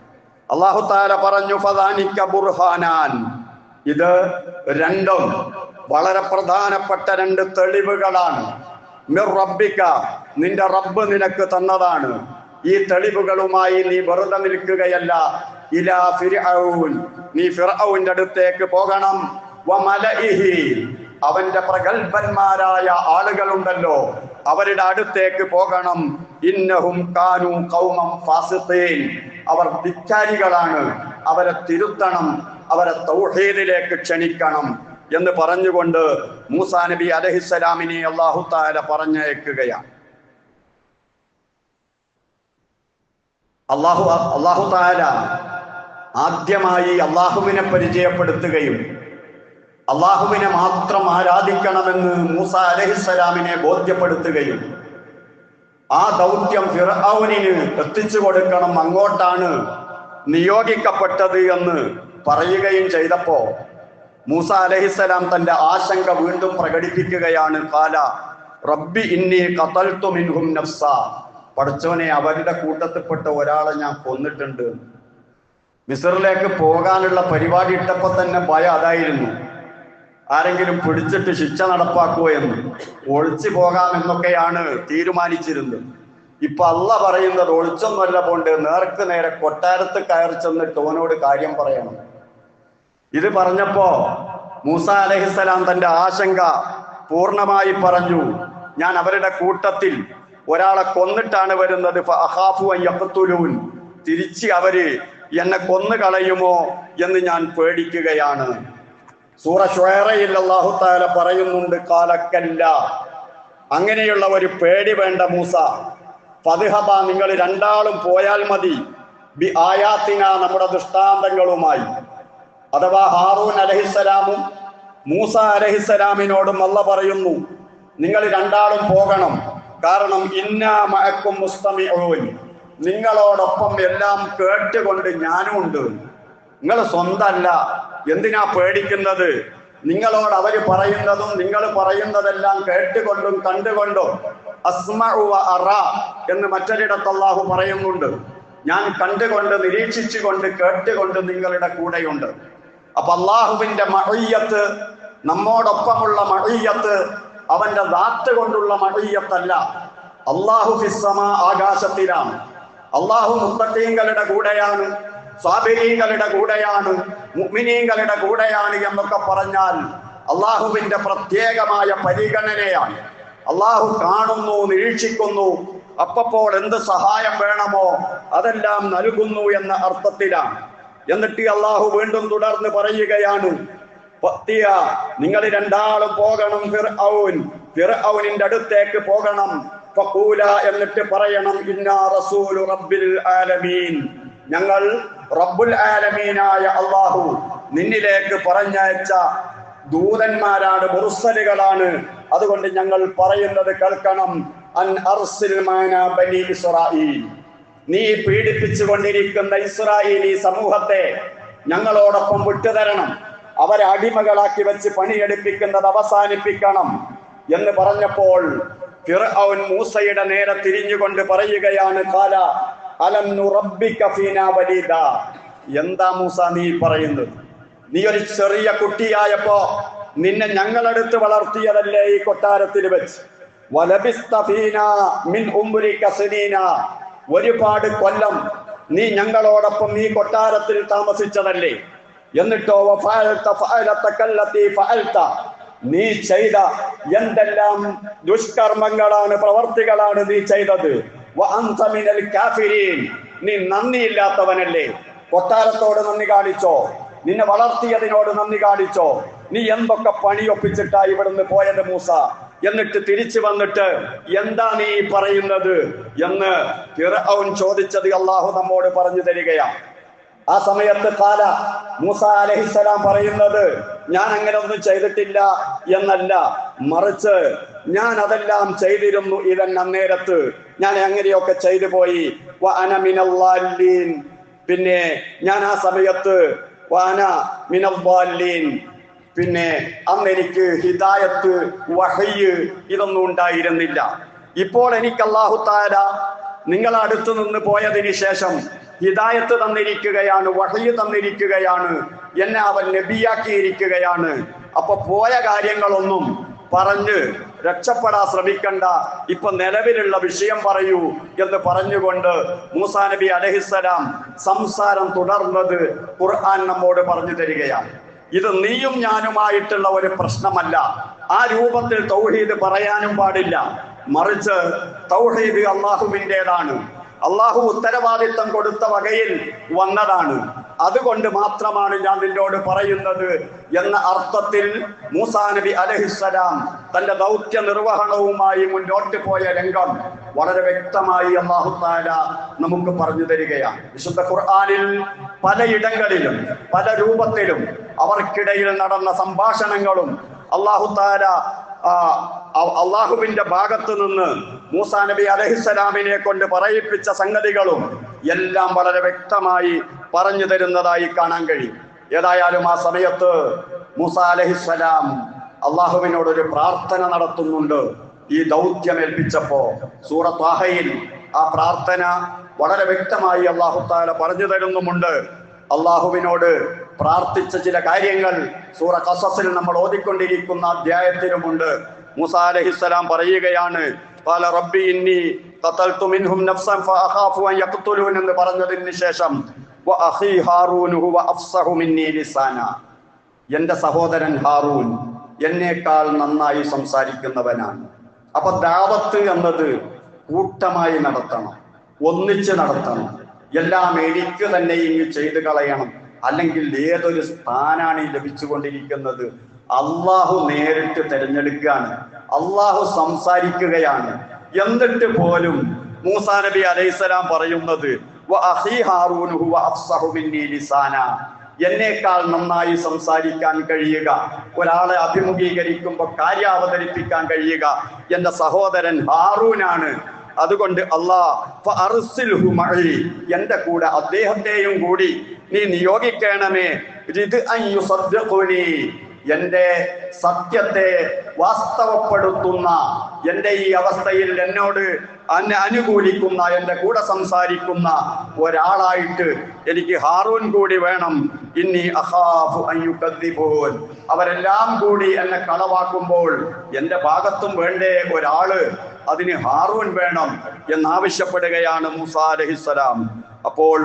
അല്ലാഹു തആല പറഞ്ഞു, ഫദാനിക ബുർഹാനാൻ, ഇത് രണ്ടും വളരെ പ്രധാനപ്പെട്ട രണ്ട് തെളിവുകളാണ്. മിർ റബ്ബിക, നിന്റെ റബ്ബ് നിനക്ക് തന്നതാണ്. ഈ തെളിവുകളുമായി നീ വെറുതെ നിൽക്കുകയല്ല. ഇലാ ഫിർഔൻ, നീ ഫിർഔന്റെ അടുത്തേക്ക് പോകണം. വമലഇഹി, അവന്റെ പ്രഗൽഭന്മാരായ ആളുകളുണ്ടല്ലോ, അവരുടെ അടുത്തേക്ക് പോകണം. ഇന്നഹും കാനൂ ഖൗമൻ ഫാസിഖീൻ, അവർ ധിക്കാരികളാണ്, അവരെ തിരുത്തണം, അവരെ തൗഹീദിലേക്ക് ക്ഷണിക്കണം എന്ന് പറഞ്ഞുകൊണ്ട് മൂസാ നബി അലൈഹിസ്സലാമിനെ അല്ലാഹു തആല പറഞ്ഞയക്കുകയാണ്. അല്ലാഹു തആല ആദ്യമായി അള്ളാഹുവിനെ പരിചയപ്പെടുത്തുകയും അള്ളാഹുവിനെ മാത്രം ആരാധിക്കണമെന്ന് മൂസാ അലൈഹിസ്സലാമിനെ ബോധ്യപ്പെടുത്തുകയും ആ ദൗത്യം ഫിർഔനിന് എത്തിച്ചു കൊടുക്കണം, അങ്ങോട്ടാണ് നിയോഗിക്കപ്പെട്ടത് എന്ന് പറയുകയും ചെയ്തപ്പോ മൂസാ അലൈഹിസ്സലാം തന്റെ ആശങ്ക വീണ്ടും പ്രകടിപ്പിക്കുകയാണ്. ഖാല റബ്ബി ഇന്നി ഖതൽതു മിൻഹും നഫ്സ, പടച്ചോനെ, അവരുടെ കൂട്ടത്തിൽപ്പെട്ട ഒരാളെ ഞാൻ കൊന്നിട്ടുണ്ട്. മിസ്റിലേക്ക് പോകാനുള്ള പരിപാടി ഇട്ടപ്പോ തന്നെ ഭയം അതായിരുന്നു, ആരെങ്കിലും പിടിച്ചിട്ട് ശിക്ഷ നടപ്പാക്കുമോ എന്ന്, ഒളിച്ചു പോകാമെന്നൊക്കെയാണ് തീരുമാനിച്ചിരുന്നത്. ഇപ്പൊ അല്ലാഹ് പറയുന്നത് ഒളിച്ചൊന്നുമല്ല പോണ്ട്, നേർക്ക് നേരെ കൊട്ടാരത്ത് കയറി ചെന്നിട്ട് ഓനോട് കാര്യം പറയണം. ഇത് പറഞ്ഞപ്പോ മൂസാ അലൈഹിസ്സലാം തന്റെ ആശങ്ക പൂർണ്ണമായി പറഞ്ഞു. ഞാൻ അവരുടെ കൂട്ടത്തിൽ ഒരാളെ കൊന്നിട്ടാണ് വരുന്നത്. ഫഅഖാഫു അൻ യഖ്തുലൂൻ, തിരിച്ച് അവര് എന്നെ കൊന്നു കളയുമോ എന്ന് ഞാൻ പേടിക്കുകയാണ്. സൂറ ശുഅറയിൽ അല്ലാഹു തആല പറയുന്നുണ്ട്, ഖാലക്കല്ല, അങ്ങനെയുള്ള ഒരു പേടി വേണ്ട മൂസ. ഫദ്ഹബ, നിങ്ങൾ രണ്ടാളും പോയാൽ മതി. ബി ആയാത്തിന, നമ്മുടെ ദൃഷ്ടാന്തങ്ങളുമായി. അഥവാ ഹാറൂൻ അലൈഹിസ്സലാമും മൂസ അലൈഹിസ്സലാമിനോടും അല്ലാഹ് പറയുന്നു, നിങ്ങൾ രണ്ടാളും പോകണം. കാരണം ഇന്നാ മഅക്കും മുസ്തമിഊൻ, നിങ്ങളോടൊപ്പം എല്ലാം കേട്ടുകൊണ്ട് ഞാനും ഉണ്ട്. നിങ്ങൾ സ്വന്തമല്ല, എന്തിനാ പേടിക്കുന്നത്? നിങ്ങളോട് അവര് പറയുന്നതും നിങ്ങൾ പറയുന്നതെല്ലാം കേട്ടുകൊണ്ടും കണ്ടുകൊണ്ടും, അസ്മഉ വ അറ എന്ന് മറ്റൊരിടത്ത് അല്ലാഹു പറയുന്നുണ്ട്. ഞാൻ കണ്ടുകൊണ്ട് നിരീക്ഷിച്ചുകൊണ്ട് കേട്ടുകൊണ്ട് നിങ്ങളുടെ കൂടെയുണ്ട്. അപ്പൊ അള്ളാഹുവിന്റെ മഅയ്യത്ത്, നമ്മോടൊപ്പമുള്ള മഅയ്യത്ത് അവന്റെ ദാത്ത് കൊണ്ടുള്ള മഅയ്യത്തല്ല. അല്ലാഹു ഫിസ്സമാ, ആകാശത്തിലാണ്. അല്ലാഹു മുത്തഖീങ്ങളുടെ കൂടെയാണ്, സ്വാബിരീങ്ങളുടെ കൂടെയാണ്, മുഅ്മിനീങ്ങളുടെ കൂടെയാണ് എന്നൊക്കെ പറഞ്ഞാൽ അള്ളാഹുവിന്റെ പ്രത്യേകമായ പരിഗണനയാണ്. അള്ളാഹു കാണുന്നു, നിരീക്ഷിക്കുന്നു, അപ്പോൾ എന്ത് സഹായം വേണമോ അതെല്ലാം നൽകുന്നു എന്ന അർത്ഥത്തിലാണ്. എന്നിട്ട് അള്ളാഹു വീണ്ടും തുടർന്ന് പറയുകയാണ്, നിങ്ങൾ രണ്ടാളും പോകണം ഫിർഔനിന്റെ അടുത്തേക്ക് പോകണം. ഫഖൂല, എന്നിട്ട് പറയണം, ഇന്നാ റസൂലു റബ്ബിൽ ആലമീൻ, ഞങ്ങൾ റബ്ബുൽ ആലമീനായ അള്ളാഹു നിന്നിലേക്ക് പറഞ്ഞയച്ച ദൂതന്മാരാണ്, മുർസലുകളാണ്. അതുകൊണ്ട് ഞങ്ങൾ പറയുന്നത് കേൾക്കണം. അൻ അർസിൽ മാനാ ബനി ഇസ്രായീൽ, നീ പീഡിപ്പിച്ചു കൊണ്ടിരിക്കുന്ന ഇസ്രായേലി സമൂഹത്തെ ഞങ്ങളോടൊപ്പം വിട്ടുതരണം, അവരെ അടിമകളാക്കി വെച്ച് പണിയെടുപ്പിക്കുന്നത് അവസാനിപ്പിക്കണം എന്ന് പറഞ്ഞപ്പോൾ ഫിർഔൻ മൂസയുടെ നേരെ തിരിഞ്ഞുകൊണ്ട് പറയുകയാണ്, ഖാല അലം നുറബ്ബിക ഫീനാ വലീദ, എന്താ മൂസ നീ പറയുന്നത്? നീ ഒരു ചെറിയ കുട്ടിയായപ്പോ നിന്നെ ഞങ്ങളടുത്ത് വളർത്തിയതല്ലേ ഈ കൊട്ടാരത്തിൽ വെച്ച്? വലബിസ്ത ഫീനാ മിൻ ഉംരിക സനീന, ഒരുപാട് കൊല്ലം നീ ഞങ്ങളോടൊപ്പം ഈ കൊട്ടാരത്തിൽ താമസിച്ചതല്ലേ? എന്നിട്ടോ നീ ചെയ്ത എന്തെല്ലാം ദുഷ്കർമ്മങ്ങളാണ്, പ്രവർത്തികളാണ് നീ ചെയ്തത്. വഅൻത മിനൽ കാഫിരീൻ, നീ നന്ദിയില്ലാത്തവനല്ലേ. കൊട്ടാരത്തോട് നന്ദി കാണിച്ചോ? നിന്നെ വളർത്തിയതിനോട് നന്ദി കാണിച്ചോ? നീ എന്തൊക്കെ പണിയൊപ്പിച്ചിട്ടാ ഇവിടുന്ന് പോയത് മൂസ? എന്നിട്ട് തിരിച്ചു വന്നിട്ട് എന്താ നീ പറയുന്നത് എന്ന് ഫിർഔൻ ചോദിച്ചത് അള്ളാഹു നമ്മോട് പറഞ്ഞു തരികയാണ്. ആ സമയത്ത് കാല മൂസ അലൈഹിസ്സലാം പറയുന്നത്, ഞാൻ അങ്ങനെ ഒന്നും ചെയ്തിട്ടില്ല എന്നല്ല, മറിച്ച് ഞാൻ അതെല്ലാം ചെയ്തിരുന്നു. ഇതൻ അന്നേരത്ത് ഞാൻ അങ്ങനെയൊക്കെ ചെയ്തു പോയി. വഅന മിനൽ ളാലിൻ, പിന്നെ ഞാൻ ആ സമയത്ത് വഅന മിനൽ ളാലിൻ, പിന്നെ അന്ന് എനിക്ക് ഹിദായത്ത്, വഹയ്യ് ഇതൊന്നും ഉണ്ടായിരുന്നില്ല. ഇപ്പോൾ എനിക്ക് അല്ലാഹു തആല നിങ്ങളെ അടുത്ത് നിന്ന് പോയതിന് ശേഷം ഹിദായത്ത് തന്നിരിക്കുകയാണ്, വഹയ്യ് തന്നിരിക്കുകയാണ്, എന്നെ അവൻ നബിയാക്കിയിരിക്കുകയാണ്. അപ്പൊ പോയ കാര്യങ്ങളൊന്നും പറഞ്ഞ് രക്ഷപ്പെടാൻ ശ്രമിക്കണ്ട, ഇപ്പൊ നിലവിലുള്ള വിഷയം പറയൂ എന്ന് പറഞ്ഞുകൊണ്ട് മൂസാ നബി അലൈഹിസ്സലാം സംസാരം തുടർന്നത് ഖുർആൻ നമ്മോട് പറഞ്ഞു തരികയാണ്. ഇത് നീയും ഞാനുമായിട്ടുള്ള ഒരു പ്രശ്നമല്ല. ആ രൂപത്തിൽ തൗഹീദ് പറയാനും പാടില്ല. മറിച്ച് തൗഹീദ് അള്ളാഹുവിൻ്റെതാണ്. അള്ളാഹു ഉത്തരവാദിത്തം കൊടുത്ത വകയിൽ വന്നതാണ്. അതുകൊണ്ട് മാത്രമാണ് ഞാൻ നിന്നോട് പറയുന്നത് എന്ന അർത്ഥത്തിൽ മൂസാ നബി അലൈഹിസ്സലാം തന്റെ ദൗത്യ നിർവഹണവുമായി മുന്നോട്ട് പോയ രംഗം വളരെ വ്യക്തമായി അല്ലാഹു തആല നമുക്ക് പറഞ്ഞു തരികയാണ്. വിശുദ്ധ ഖുർആനിൽ പലയിടങ്ങളിലും പല രൂപത്തിലും അവർക്കിടയിൽ നടന്ന സംഭാഷണങ്ങളും അല്ലാഹു തആല അള്ളാഹുവിന്റെ ഭാഗത്ത് നിന്ന് മൂസാ നബി അലൈഹിസ്സലാമിനെ കൊണ്ട് പറയിപ്പിച്ച സംഗതികളും എല്ലാം വളരെ വ്യക്തമായി പറഞ്ഞു തരുന്നതായി കാണാൻ കഴിയും. ഏതായാലും ആ സമയത്ത് മൂസാ അലൈഹിസ്സലാം അള്ളാഹുവിനോടൊരു പ്രാർത്ഥന നടത്തുന്നുണ്ട്. ഈ ദൗത്യം ഏൽപ്പിച്ചപ്പോ സൂറത്ത് ത്വാഹയിൽ ആ പ്രാർത്ഥന വളരെ വ്യക്തമായി അല്ലാഹു തആല പറഞ്ഞു തരുന്നുമുണ്ട്. അള്ളാഹുവിനോട് പ്രാർത്ഥിച്ച ചില കാര്യങ്ങൾ സൂറ ഖസസിൽ നമ്മൾ ഓതിക്കൊണ്ടിരിക്കുന്ന അധ്യായത്തിലുമുണ്ട്. മൂസാ അലൈഹിസ്സലാം പറയുകയാണ്, ഖാല റബ്ബി ഇന്നി ഖതൽതു മിൻഹും നഫ്സൻ ഫഅഖാഫു അൻ യഖ്തുലൂൻ എന്ന് പറഞ്ഞതിന് ശേഷം വഅഖീ ഹാറൂൻ ഹുവ അഫ്സഹു മിന്നി ലിസാന, എൻ്റെ സഹോദരൻ ഹാറൂൻ എന്നേക്കാൾ നന്നായി സംസാരിക്കുന്നവനാണ്. അപ്പൊ ദഅവത്ത് എന്നത് കൂട്ടമായി നടത്തണം, ഒന്നിച്ച് നടത്തണം. എല്ലാം എനിക്ക് തന്നെ ഇങ്ങ് ചെയ്തു കളയണം, അല്ലെങ്കിൽ ഏതൊരു സ്ഥാനാണ് ഈ ലഭിച്ചുകൊണ്ടിരിക്കുന്നത്? അള്ളാഹു നേരിട്ട് തിരഞ്ഞെടുക്കുകയാണ്, അള്ളാഹു സംസാരിക്കുകയാണ്. എന്നിട്ട് പോലും മൂസാ നബി അലൈഹിസ്സലാം പറയുന്നത് വഅഖീ ഹാറൂൻ ഹുവ അഫ്സഹു മിന്നി ലിസാന, എന്നേക്കാൾ നന്നായി സംസാരിക്കാൻ കഴിയുക, ഒരാളെ അഭിമുഖീകരിക്കുമ്പോൾ കാര്യം അവതരിപ്പിക്കാൻ കഴിയുക എന്റെ സഹോദരൻ ഹാറൂനാണ്. അതുകൊണ്ട് അർസിൽഹു മഅി, എന്റെ കൂടെ അദ്ദേഹത്തെയും കൂടി നീ നിയോഗിക്കണമേ. എന്റെ സത്യത്തെ വാസ്തവപ്പെടുത്തുന്ന, എന്റെ ഈ അവസ്ഥയിൽ എന്നോട് അനുകൂലിക്കുന്ന, എന്റെ കൂടെ സംസാരിക്കുന്ന ഒരാളായിട്ട് എനിക്ക് ഹാറൂൻ കൂടി വേണം. ഇന്നി അഖാഫു അൻ യുകദ്ദിബൂൻ, അവരെല്ലാം കൂടി എന്നെ കളവാക്കുമ്പോൾ എന്റെ ഭാഗത്തും വേണ്ടേ ഒരാള്, അതിന് ഹാറൂൻ വേണം എന്നാവശ്യപ്പെടുകയാണ് മൂസാ അലൈഹിസ്സലാം. അപ്പോൾ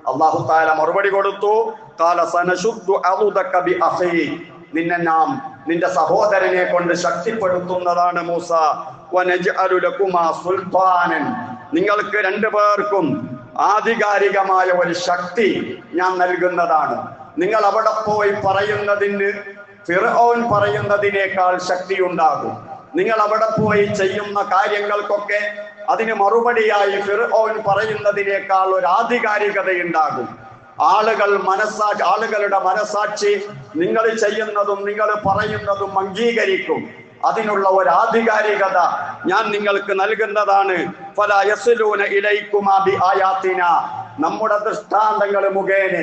അല്ലാഹു തആല മറുപടി കൊടുത്തു, ഖാല സനശുദ്ദു അദുദക ബി അഖീ, നിന്നെ നാം നിന്റെ സഹോദരനെ കൊണ്ട് ശക്തിപ്പെടുത്തുന്നതാണ് മൂസ. വനജ്അലു ലകുമാ സുൽത്താനൻ, നിങ്ങൾക്ക് രണ്ടുപേർക്കും ആധികാരികമായ ഒരു ശക്തി ഞാൻ നൽകുന്നതാണ്. നിങ്ങൾ അവിടെ പോയി പറയുന്നതിന് ഫിർഔൻ പറയുന്നതിനേക്കാൾ ശക്തി ഉണ്ടാകും. നിങ്ങൾ അവിടെ പോയി ചെയ്യുന്ന കാര്യങ്ങൾക്കൊക്കെ അതിന് മറുപടിയായി ഫിർഔൻ പറയുന്നതിനേക്കാൾ ഒരു ആധികാരികതയുണ്ടാകും. ആളുകളുടെ മനസാക്ഷി നിങ്ങൾ ചെയ്യുന്നതും നിങ്ങൾ പറയുന്നതും അംഗീകരിക്കും. അതിനുള്ള ഒരു ആധികാരികത ഞാൻ നിങ്ങൾക്ക് നൽകുന്നതാണ്. ഫലാ യസ്ലൂന ഇലൈകുമാ ബിആയാതിനാ, നമ്മുടെ ദൃഷ്ടാന്തങ്ങൾ മുഖേന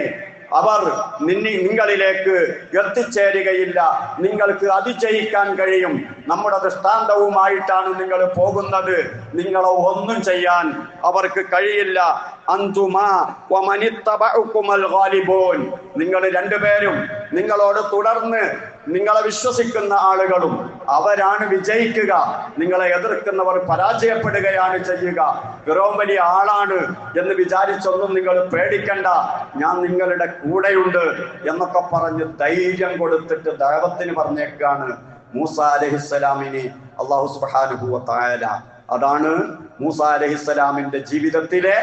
അവർ നിങ്ങളിലേക്ക് എത്തിച്ചേരുകയില്ല. നിങ്ങൾക്ക് അതിജയിക്കാൻ കഴിയും. നമ്മുടെ ദൃഷ്ടാന്തവുമായിട്ടാണ് നിങ്ങൾ പോകുന്നത്. നിങ്ങളെ ഒന്നും ചെയ്യാൻ അവർക്ക് കഴിയില്ല. അൻതുമാ വമനിത്തബഉകുമൽ ഗാലിബൂൻ, നിങ്ങൾ രണ്ടുപേരും നിങ്ങളോട് തുടർന്ന് നിങ്ങളെ വിശ്വസിക്കുന്ന ആളുകളും അവരാണ് വിജയിക്കുക. നിങ്ങളെ എതിർക്കുന്നവർ പരാജയപ്പെടുകയാണ് ചെയ്യുക. ഫിറഔൻ വലിയ ആളാണ് എന്ന് വിചാരിച്ചൊന്നും നിങ്ങൾ പേടിക്കണ്ട, ഞാൻ നിങ്ങളുടെ കൂടെയുണ്ട് എന്നൊക്കെ പറഞ്ഞ് ധൈര്യം കൊടുത്തിട്ട് ദഅവത്തിന് പറഞ്ഞേക്കാണ്. മൂസ അലൈഹിസ്സലാമിനെ അല്ലാഹു സുബ്ഹാനഹു വ തആല. അതാണ് മൂസ അലൈഹിസ്സലാമിന്റെ ജീവിതത്തിലെ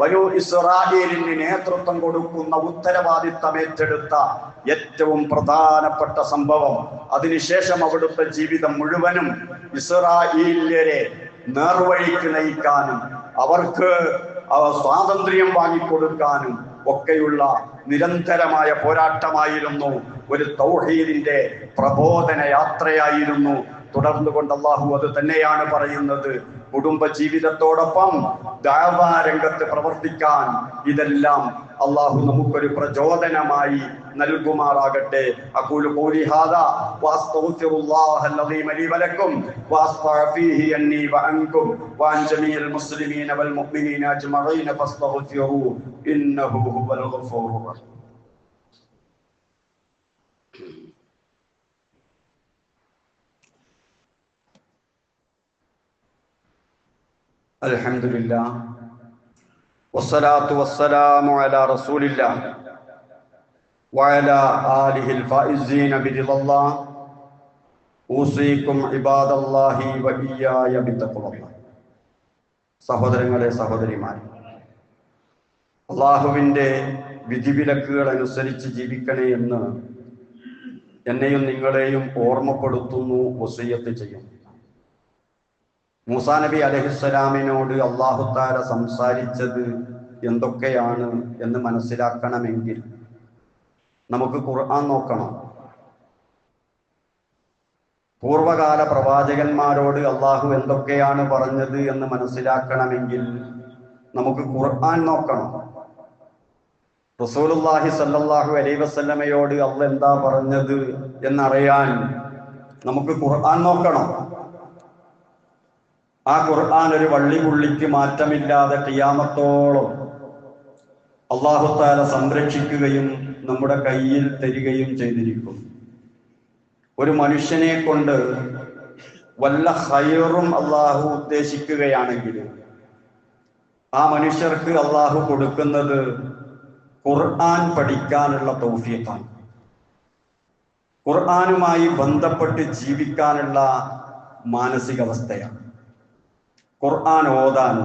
ബനൂ ഇസ്രായേലിന് നേതൃത്വം കൊടുക്കുന്ന ഉത്തരവാദിത്തം ഏറ്റെടുത്ത ഏറ്റവും പ്രധാനപ്പെട്ട സംഭവം. അതിനുശേഷം അവിടുത്തെ ജീവിതം മുഴുവനും ഇസ്രായേല്യരെ നേർവഴിക്ക് നയിക്കാനും അവർക്ക് സ്വാതന്ത്ര്യം വാങ്ങിക്കൊടുക്കാനും ഒക്കെയുള്ള നിരന്തരമായ പോരാട്ടമായിരുന്നു. ഒരു തൗഹീദിന്റെ പ്രബോധന യാത്രയായിരുന്നു. തുടർന്നുകൊണ്ട് അല്ലാഹു അത് തന്നെയാണ് പറയുന്നത്. കുടുംബ ജീവിതത്തോടൊപ്പം ദഅവാ രംഗത്ത് പ്രവർത്തിക്കാൻ ഇതെല്ലാം അല്ലാഹു നമുക്കൊരു പ്രചോദനമായി നൽകുമാറാകട്ടെ. അഖൂലു ഖൗലി ഹാദാ വഅസ്തഗ്ഫിറുല്ലാഹൽ അലീം ലി വലക്കും വഅസ്തഗ്ഫിഹി അന്നി വഅൻകും വഅൻ ജമീഇൽ മുസ്ലിമീന വൽ മുഅ്മിനീന അജ്മഈന ഫസ്തഗ്ഫിറൂ ഇന്നഹു ഹുവൽ ഗഫൂറുർ റഹീം. അൽഹംദുലില്ലാഹ് വസ്സലാത്തു വസ്സലാമു അലാ റസൂലില്ലാഹ് വഅലാ ആലിഹിൽ ഫായിസീന ബിറിളല്ലാഹ് ഊസീകും ഇബാദല്ലാഹി വഇയ്യായ ബിത്തഖ്വല്ലാഹ്. സഹോദരങ്ങളെ, സഹോദരിമാരെ, അല്ലാഹുവിൻ്റെ വിധിവിലക്കുകൾ അനുസരിച്ച് ജീവിക്കണേ എന്ന് എന്നെയും നിങ്ങളെയും ഓർമ്മപ്പെടുത്തുന്നു, വസിയ്യത്ത് ചെയ്യുന്നു. മൂസാ നബി അലൈഹിസ്സലാമിനോട് അല്ലാഹു തആല സംസാരിച്ചത് എന്തൊക്കെയാണ് എന്ന് മനസ്സിലാക്കണമെങ്കിൽ നമുക്ക് ഖുർആൻ നോക്കണം. പൂർവകാല പ്രവാചകന്മാരോട് അല്ലാഹു എന്തൊക്കെയാണ് പറഞ്ഞത് എന്ന് മനസ്സിലാക്കണമെങ്കിൽ നമുക്ക് ഖുർആൻ നോക്കണം. റസൂലുള്ളാഹി സ്വല്ലല്ലാഹു അലൈഹി വസല്ലമയോട് അല്ലാഹു എന്താ പറഞ്ഞത് എന്നറിയാൻ നമുക്ക് ഖുർആൻ നോക്കണം. ആ ഖുർആൻ ഒരു വള്ളിപുള്ളിക്ക് മാറ്റമില്ലാതെ ഖിയാമത്തോളം അല്ലാഹു തആല സംരക്ഷിക്കുകയും നമ്മുടെ കയ്യിൽ തരികയും ചെയ്തിരിക്കും. ഒരു മനുഷ്യനെ കൊണ്ട് വല്ല ഖൈറും അല്ലാഹു ഉദ്ദേശിക്കുകയാണെങ്കിൽ ആ മനുഷ്യർക്ക് അല്ലാഹു കൊടുക്കുന്നത് ഖുർആൻ പഠിക്കാനുള്ള തൗഫീഖാണ്. ഖുർആനുമായി ബന്ധപ്പെട്ട് ജീവിക്കാനുള്ള മാനസികാവസ്ഥയാണ്. ഖുർആൻ ഓതാൻ,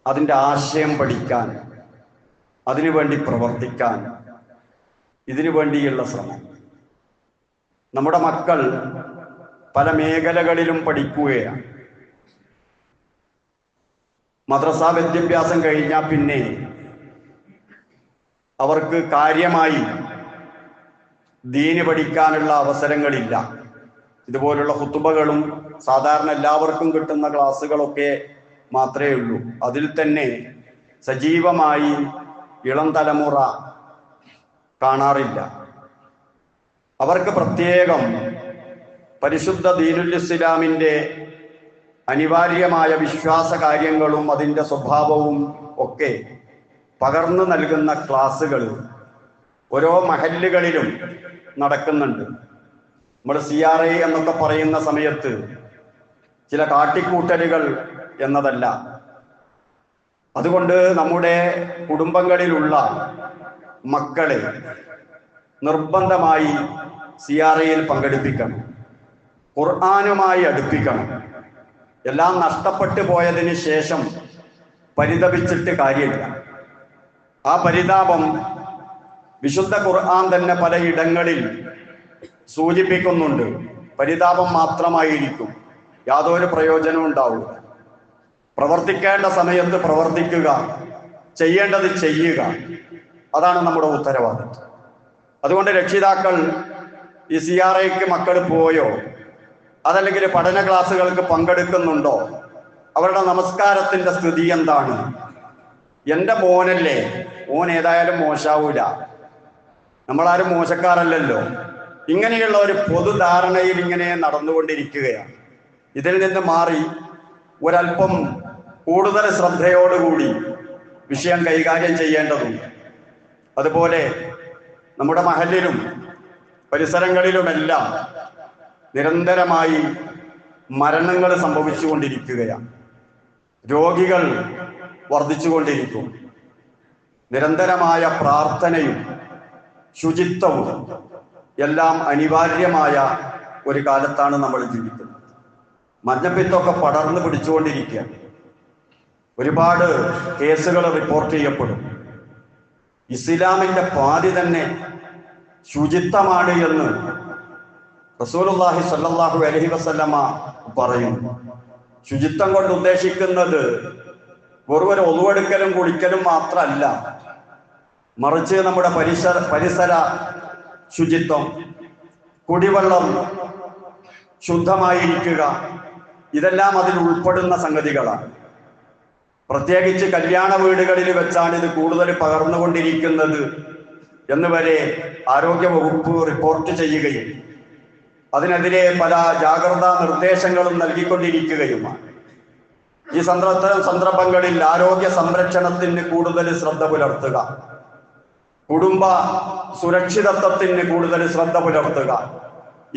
അതിൻ്റെ ആശയം പഠിക്കാൻ, അതിനുവേണ്ടി പ്രവർത്തിക്കാൻ, ഇതിനു വേണ്ടിയുള്ള ശ്രമം. നമ്മുടെ മക്കൾ പല മേഖലകളിലും പഠിക്കുകയാണ്. മദ്രസാ വിദ്യാഭ്യാസം കഴിഞ്ഞാൽ പിന്നെ അവർക്ക് കാര്യമായി ദീന് പഠിക്കാനുള്ള അവസരങ്ങളില്ല. ഇതുപോലുള്ള ഖുതുബകളും സാധാരണ എല്ലാവർക്കും കിട്ടുന്ന ക്ലാസ്സുകളൊക്കെ മാത്രമേ ഉള്ളൂ. അതിൽ തന്നെ സജീവമായി ഇളം തലമുറ കാണാറില്ല. അവർക്ക് പ്രത്യേകം പരിശുദ്ധ ദീനുൽ ഇസ്ലാമിൻ്റെ അനിവാര്യമായ വിശ്വാസ കാര്യങ്ങളും അതിൻ്റെ സ്വഭാവവും ഒക്കെ പകർന്നു നൽകുന്ന ക്ലാസ്സുകൾ ഓരോ മഹല്ലുകളിലും നടക്കുന്നുണ്ട്. നമ്മൾ CRI എന്നൊക്കെ പറയുന്ന സമയത്ത് ചില കാട്ടിക്കൂട്ടലുകൾ എന്നതല്ല. അതുകൊണ്ട് നമ്മുടെ കുടുംബങ്ങളിലുള്ള മക്കളെ നിർബന്ധമായി CRIയിൽ പങ്കെടുപ്പിക്കണം, ഖുർആനുമായി അടുപ്പിക്കണം. എല്ലാം നഷ്ടപ്പെട്ടു പോയതിന് ശേഷം പരിതപിച്ചിട്ട് കാര്യമില്ല. ആ പരിതാപം വിശുദ്ധ ഖുർആൻ തന്നെ പലയിടങ്ങളിൽ സൂചിപ്പിക്കുന്നുണ്ട്. പരിതാപം മാത്രമായിരിക്കും, യാതൊരു പ്രയോജനവും ഉണ്ടാവില്ല. പ്രവർത്തിക്കേണ്ട സമയത്ത് പ്രവർത്തിക്കുക, ചെയ്യേണ്ടത് ചെയ്യുക, അതാണ് നമ്മുടെ ഉത്തരവാദിത്വം. അതുകൊണ്ട് രക്ഷിതാക്കൾ ഈ CRIക്ക് മക്കൾ പോയോ, അതല്ലെങ്കിൽ പഠന ക്ലാസ്സുകൾക്ക് പങ്കെടുക്കുന്നുണ്ടോ, അവരുടെ നമസ്കാരത്തിന്റെ സ്ഥിതി എന്താണ്? എൻ്റെ മോനല്ലേ, മോൻ ഏതായാലും മോശാവൂല, നമ്മളാരും മോശക്കാരല്ലല്ലോ, ഇങ്ങനെയുള്ള ഒരു പൊതുധാരണയിൽ ഇങ്ങനെ നടന്നുകൊണ്ടിരിക്കുകയാണ്. ഇതിൽ നിന്ന് മാറി ഒരല്പം കൂടുതൽ ശ്രദ്ധയോടുകൂടി വിഷയം കൈകാര്യം ചെയ്യേണ്ടതുണ്ട്. അതുപോലെ നമ്മുടെ മഹല്ലിലും പരിസരങ്ങളിലുമെല്ലാം നിരന്തരമായി മരണങ്ങൾ സംഭവിച്ചുകൊണ്ടിരിക്കുകയാണ്. രോഗികൾ വർദ്ധിച്ചുകൊണ്ടിരിക്കും. നിരന്തരമായ പ്രാർത്ഥനയും ശുചിത്വവും എല്ലാം അനിവാര്യമായ ഒരു കാലത്താണ് നമ്മൾ ജീവിക്കുന്നത്. മഞ്ഞപ്പിത്തമൊക്കെ പടർന്നു പിടിച്ചുകൊണ്ടിരിക്കുക. ഒരുപാട് കേസുകൾ റിപ്പോർട്ട് ചെയ്യപ്പെടും. ഇസ്ലാമിന്റെ പാതി തന്നെ ശുചിത്വമാണ് എന്ന് റസൂലുള്ളാഹി സ്വല്ലല്ലാഹു അലൈഹി വസല്ലമ പറയുന്നു. ശുചിത്വം കൊണ്ട് ഉദ്ദേശിക്കുന്നത് വെറും ഒരു ഒന്നുവെടുക്കലും കുളിക്കലും മാത്രമല്ല, മറിച്ച് നമ്മുടെ പരിസര ശുചിത്വം, കുടിവെള്ളം ശുദ്ധമായിരിക്കുക, ഇതെല്ലാം അതിൽ ഉൾപ്പെടുന്ന സംഗതികളാണ്. പ്രത്യേകിച്ച് കല്യാണ വീടുകളിൽ വെച്ചാണ് ഇത് കൂടുതൽ പകർന്നുകൊണ്ടിരിക്കുന്നത് എന്ന് വരെ ആരോഗ്യ വകുപ്പ് റിപ്പോർട്ട് ചെയ്യുകയും അതിനെതിരെ പല ജാഗ്രതാ നിർദ്ദേശങ്ങളും നൽകിക്കൊണ്ടിരിക്കുകയുമാണ്. ഈ സന്ദർഭങ്ങളിൽ ആരോഗ്യ സംരക്ഷണത്തിന് കൂടുതൽ ശ്രദ്ധ പുലർത്തുക, കുടുംബ സുരക്ഷിതത്വത്തിന് കൂടുതൽ ശ്രദ്ധ പുലർത്തുക.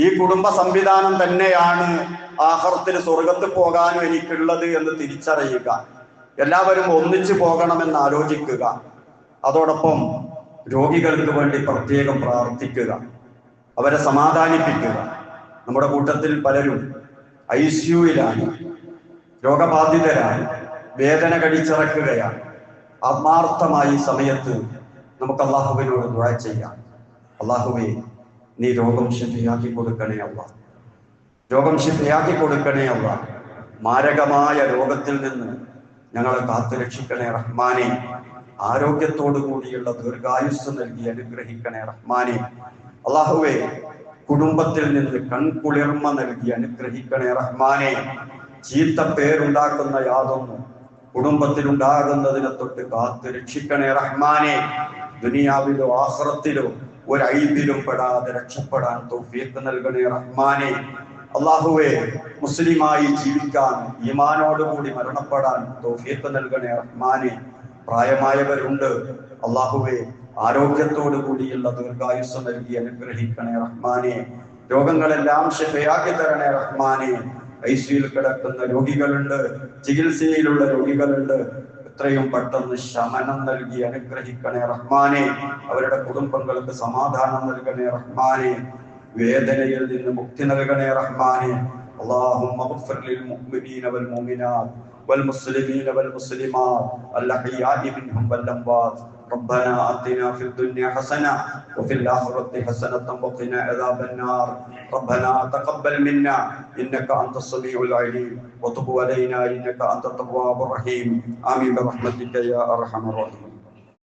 ഈ കുടുംബ സംവിധാനം തന്നെയാണ് ആഖിറത്തിൽ സ്വർഗത്തിൽ പോകാനും എനിക്കുള്ളത് എന്ന് തിരിച്ചറിയുക. എല്ലാവരും ഒന്നിച്ചു പോകണമെന്ന് ആലോചിക്കുക. അതോടൊപ്പം രോഗികൾക്ക് വേണ്ടി പ്രത്യേകം പ്രാർത്ഥിക്കുക, അവരെ സമാധാനിപ്പിക്കുക. നമ്മുടെ കൂട്ടത്തിൽ പലരും ICUയിലാണ്, രോഗബാധിതരാണ്, വേദന കടിച്ചിറക്കുകയാണ്. ആത്മാർത്ഥമായി സമയത്ത് നമുക്ക് അള്ളാഹുവിനോട് ദുആ ചെയ്യാം. അള്ളാഹുവേ, നീ രോഗം ശിഫയാക്കി കൊടുക്കണേ അല്ലാഹ്, രോഗം ശിഫയാക്കി കൊടുക്കണേ അല്ലാഹ്. മാരകമായ രോഗത്തിൽ നിന്ന് ഞങ്ങളെ കാത്തു രക്ഷിക്കണേ റഹ്മാനെ. ആരോഗ്യത്തോടു കൂടിയുള്ള ദീർഘായുസ് നൽകി അനുഗ്രഹിക്കണേ റഹ്മാനെ. അള്ളാഹുവേ, കുടുംബത്തിൽ നിന്ന് കൺകുളിർമ നൽകി അനുഗ്രഹിക്കണേ റഹ്മാനെ. ചീത്ത പേരുണ്ടാക്കുന്ന യാതൊന്നും കുടുംബത്തിലുണ്ടാകുന്നതിനെ തൊട്ട് കാത്തു രക്ഷിക്കണേ റഹ്മാനെ. ദുനിയാവിലോ ആഖിറത്തിലോ ഒരു ഐബിലും പെടാതെ രക്ഷപ്പെടാൻ തൗഫീഖ് നൽകണേ റഹ്മാനെ. അള്ളാഹുവേ, മുസ്ലിമായി ജീവിക്കാൻ, ഈമാനോടുകൂടി മരണപ്പെടാൻ തൗഫീഖ് നൽകണേ റഹ്മാനെ. പ്രായമായവരുണ്ട്, അള്ളാഹുവേ, ആരോഗ്യത്തോടു കൂടിയുള്ള ദീർഘായുസ് നൽകി അനുഗ്രഹിക്കണേ റഹ്മാനെ. രോഗങ്ങളെല്ലാം ശിഫയാക്കി തരണേ റഹ്മാനെ. ICUയിൽ കിടക്കുന്ന രോഗികളുണ്ട്, ചികിത്സയിലുള്ള രോഗികളുണ്ട്, എത്രയും പെട്ടെന്ന് ശമനം നൽകി അനുഗ്രഹിക്കണേ റഹ്മാനെ. അവരുടെ കുടുംബങ്ങൾക്ക് സമാധാനം നൽകണേ റഹ്മാനെ. വേദനയിൽ നിന്ന് മുക്തി നൽകണേ റഹ്മാനെ. اللهم اغفر للمؤمنين والمؤمنات والمسلمين والمسلمات الأحياء منهم والأموات. ربنا آتنا في الدنيا حسنة وفي الآخرة حسنة وقنا عذاب النار. ربنا تقبل منا إنك أنت السميع العليم وتب علينا إنك أنت التواب الرحيم. آمين برحمتك يا أرحم الراحمين.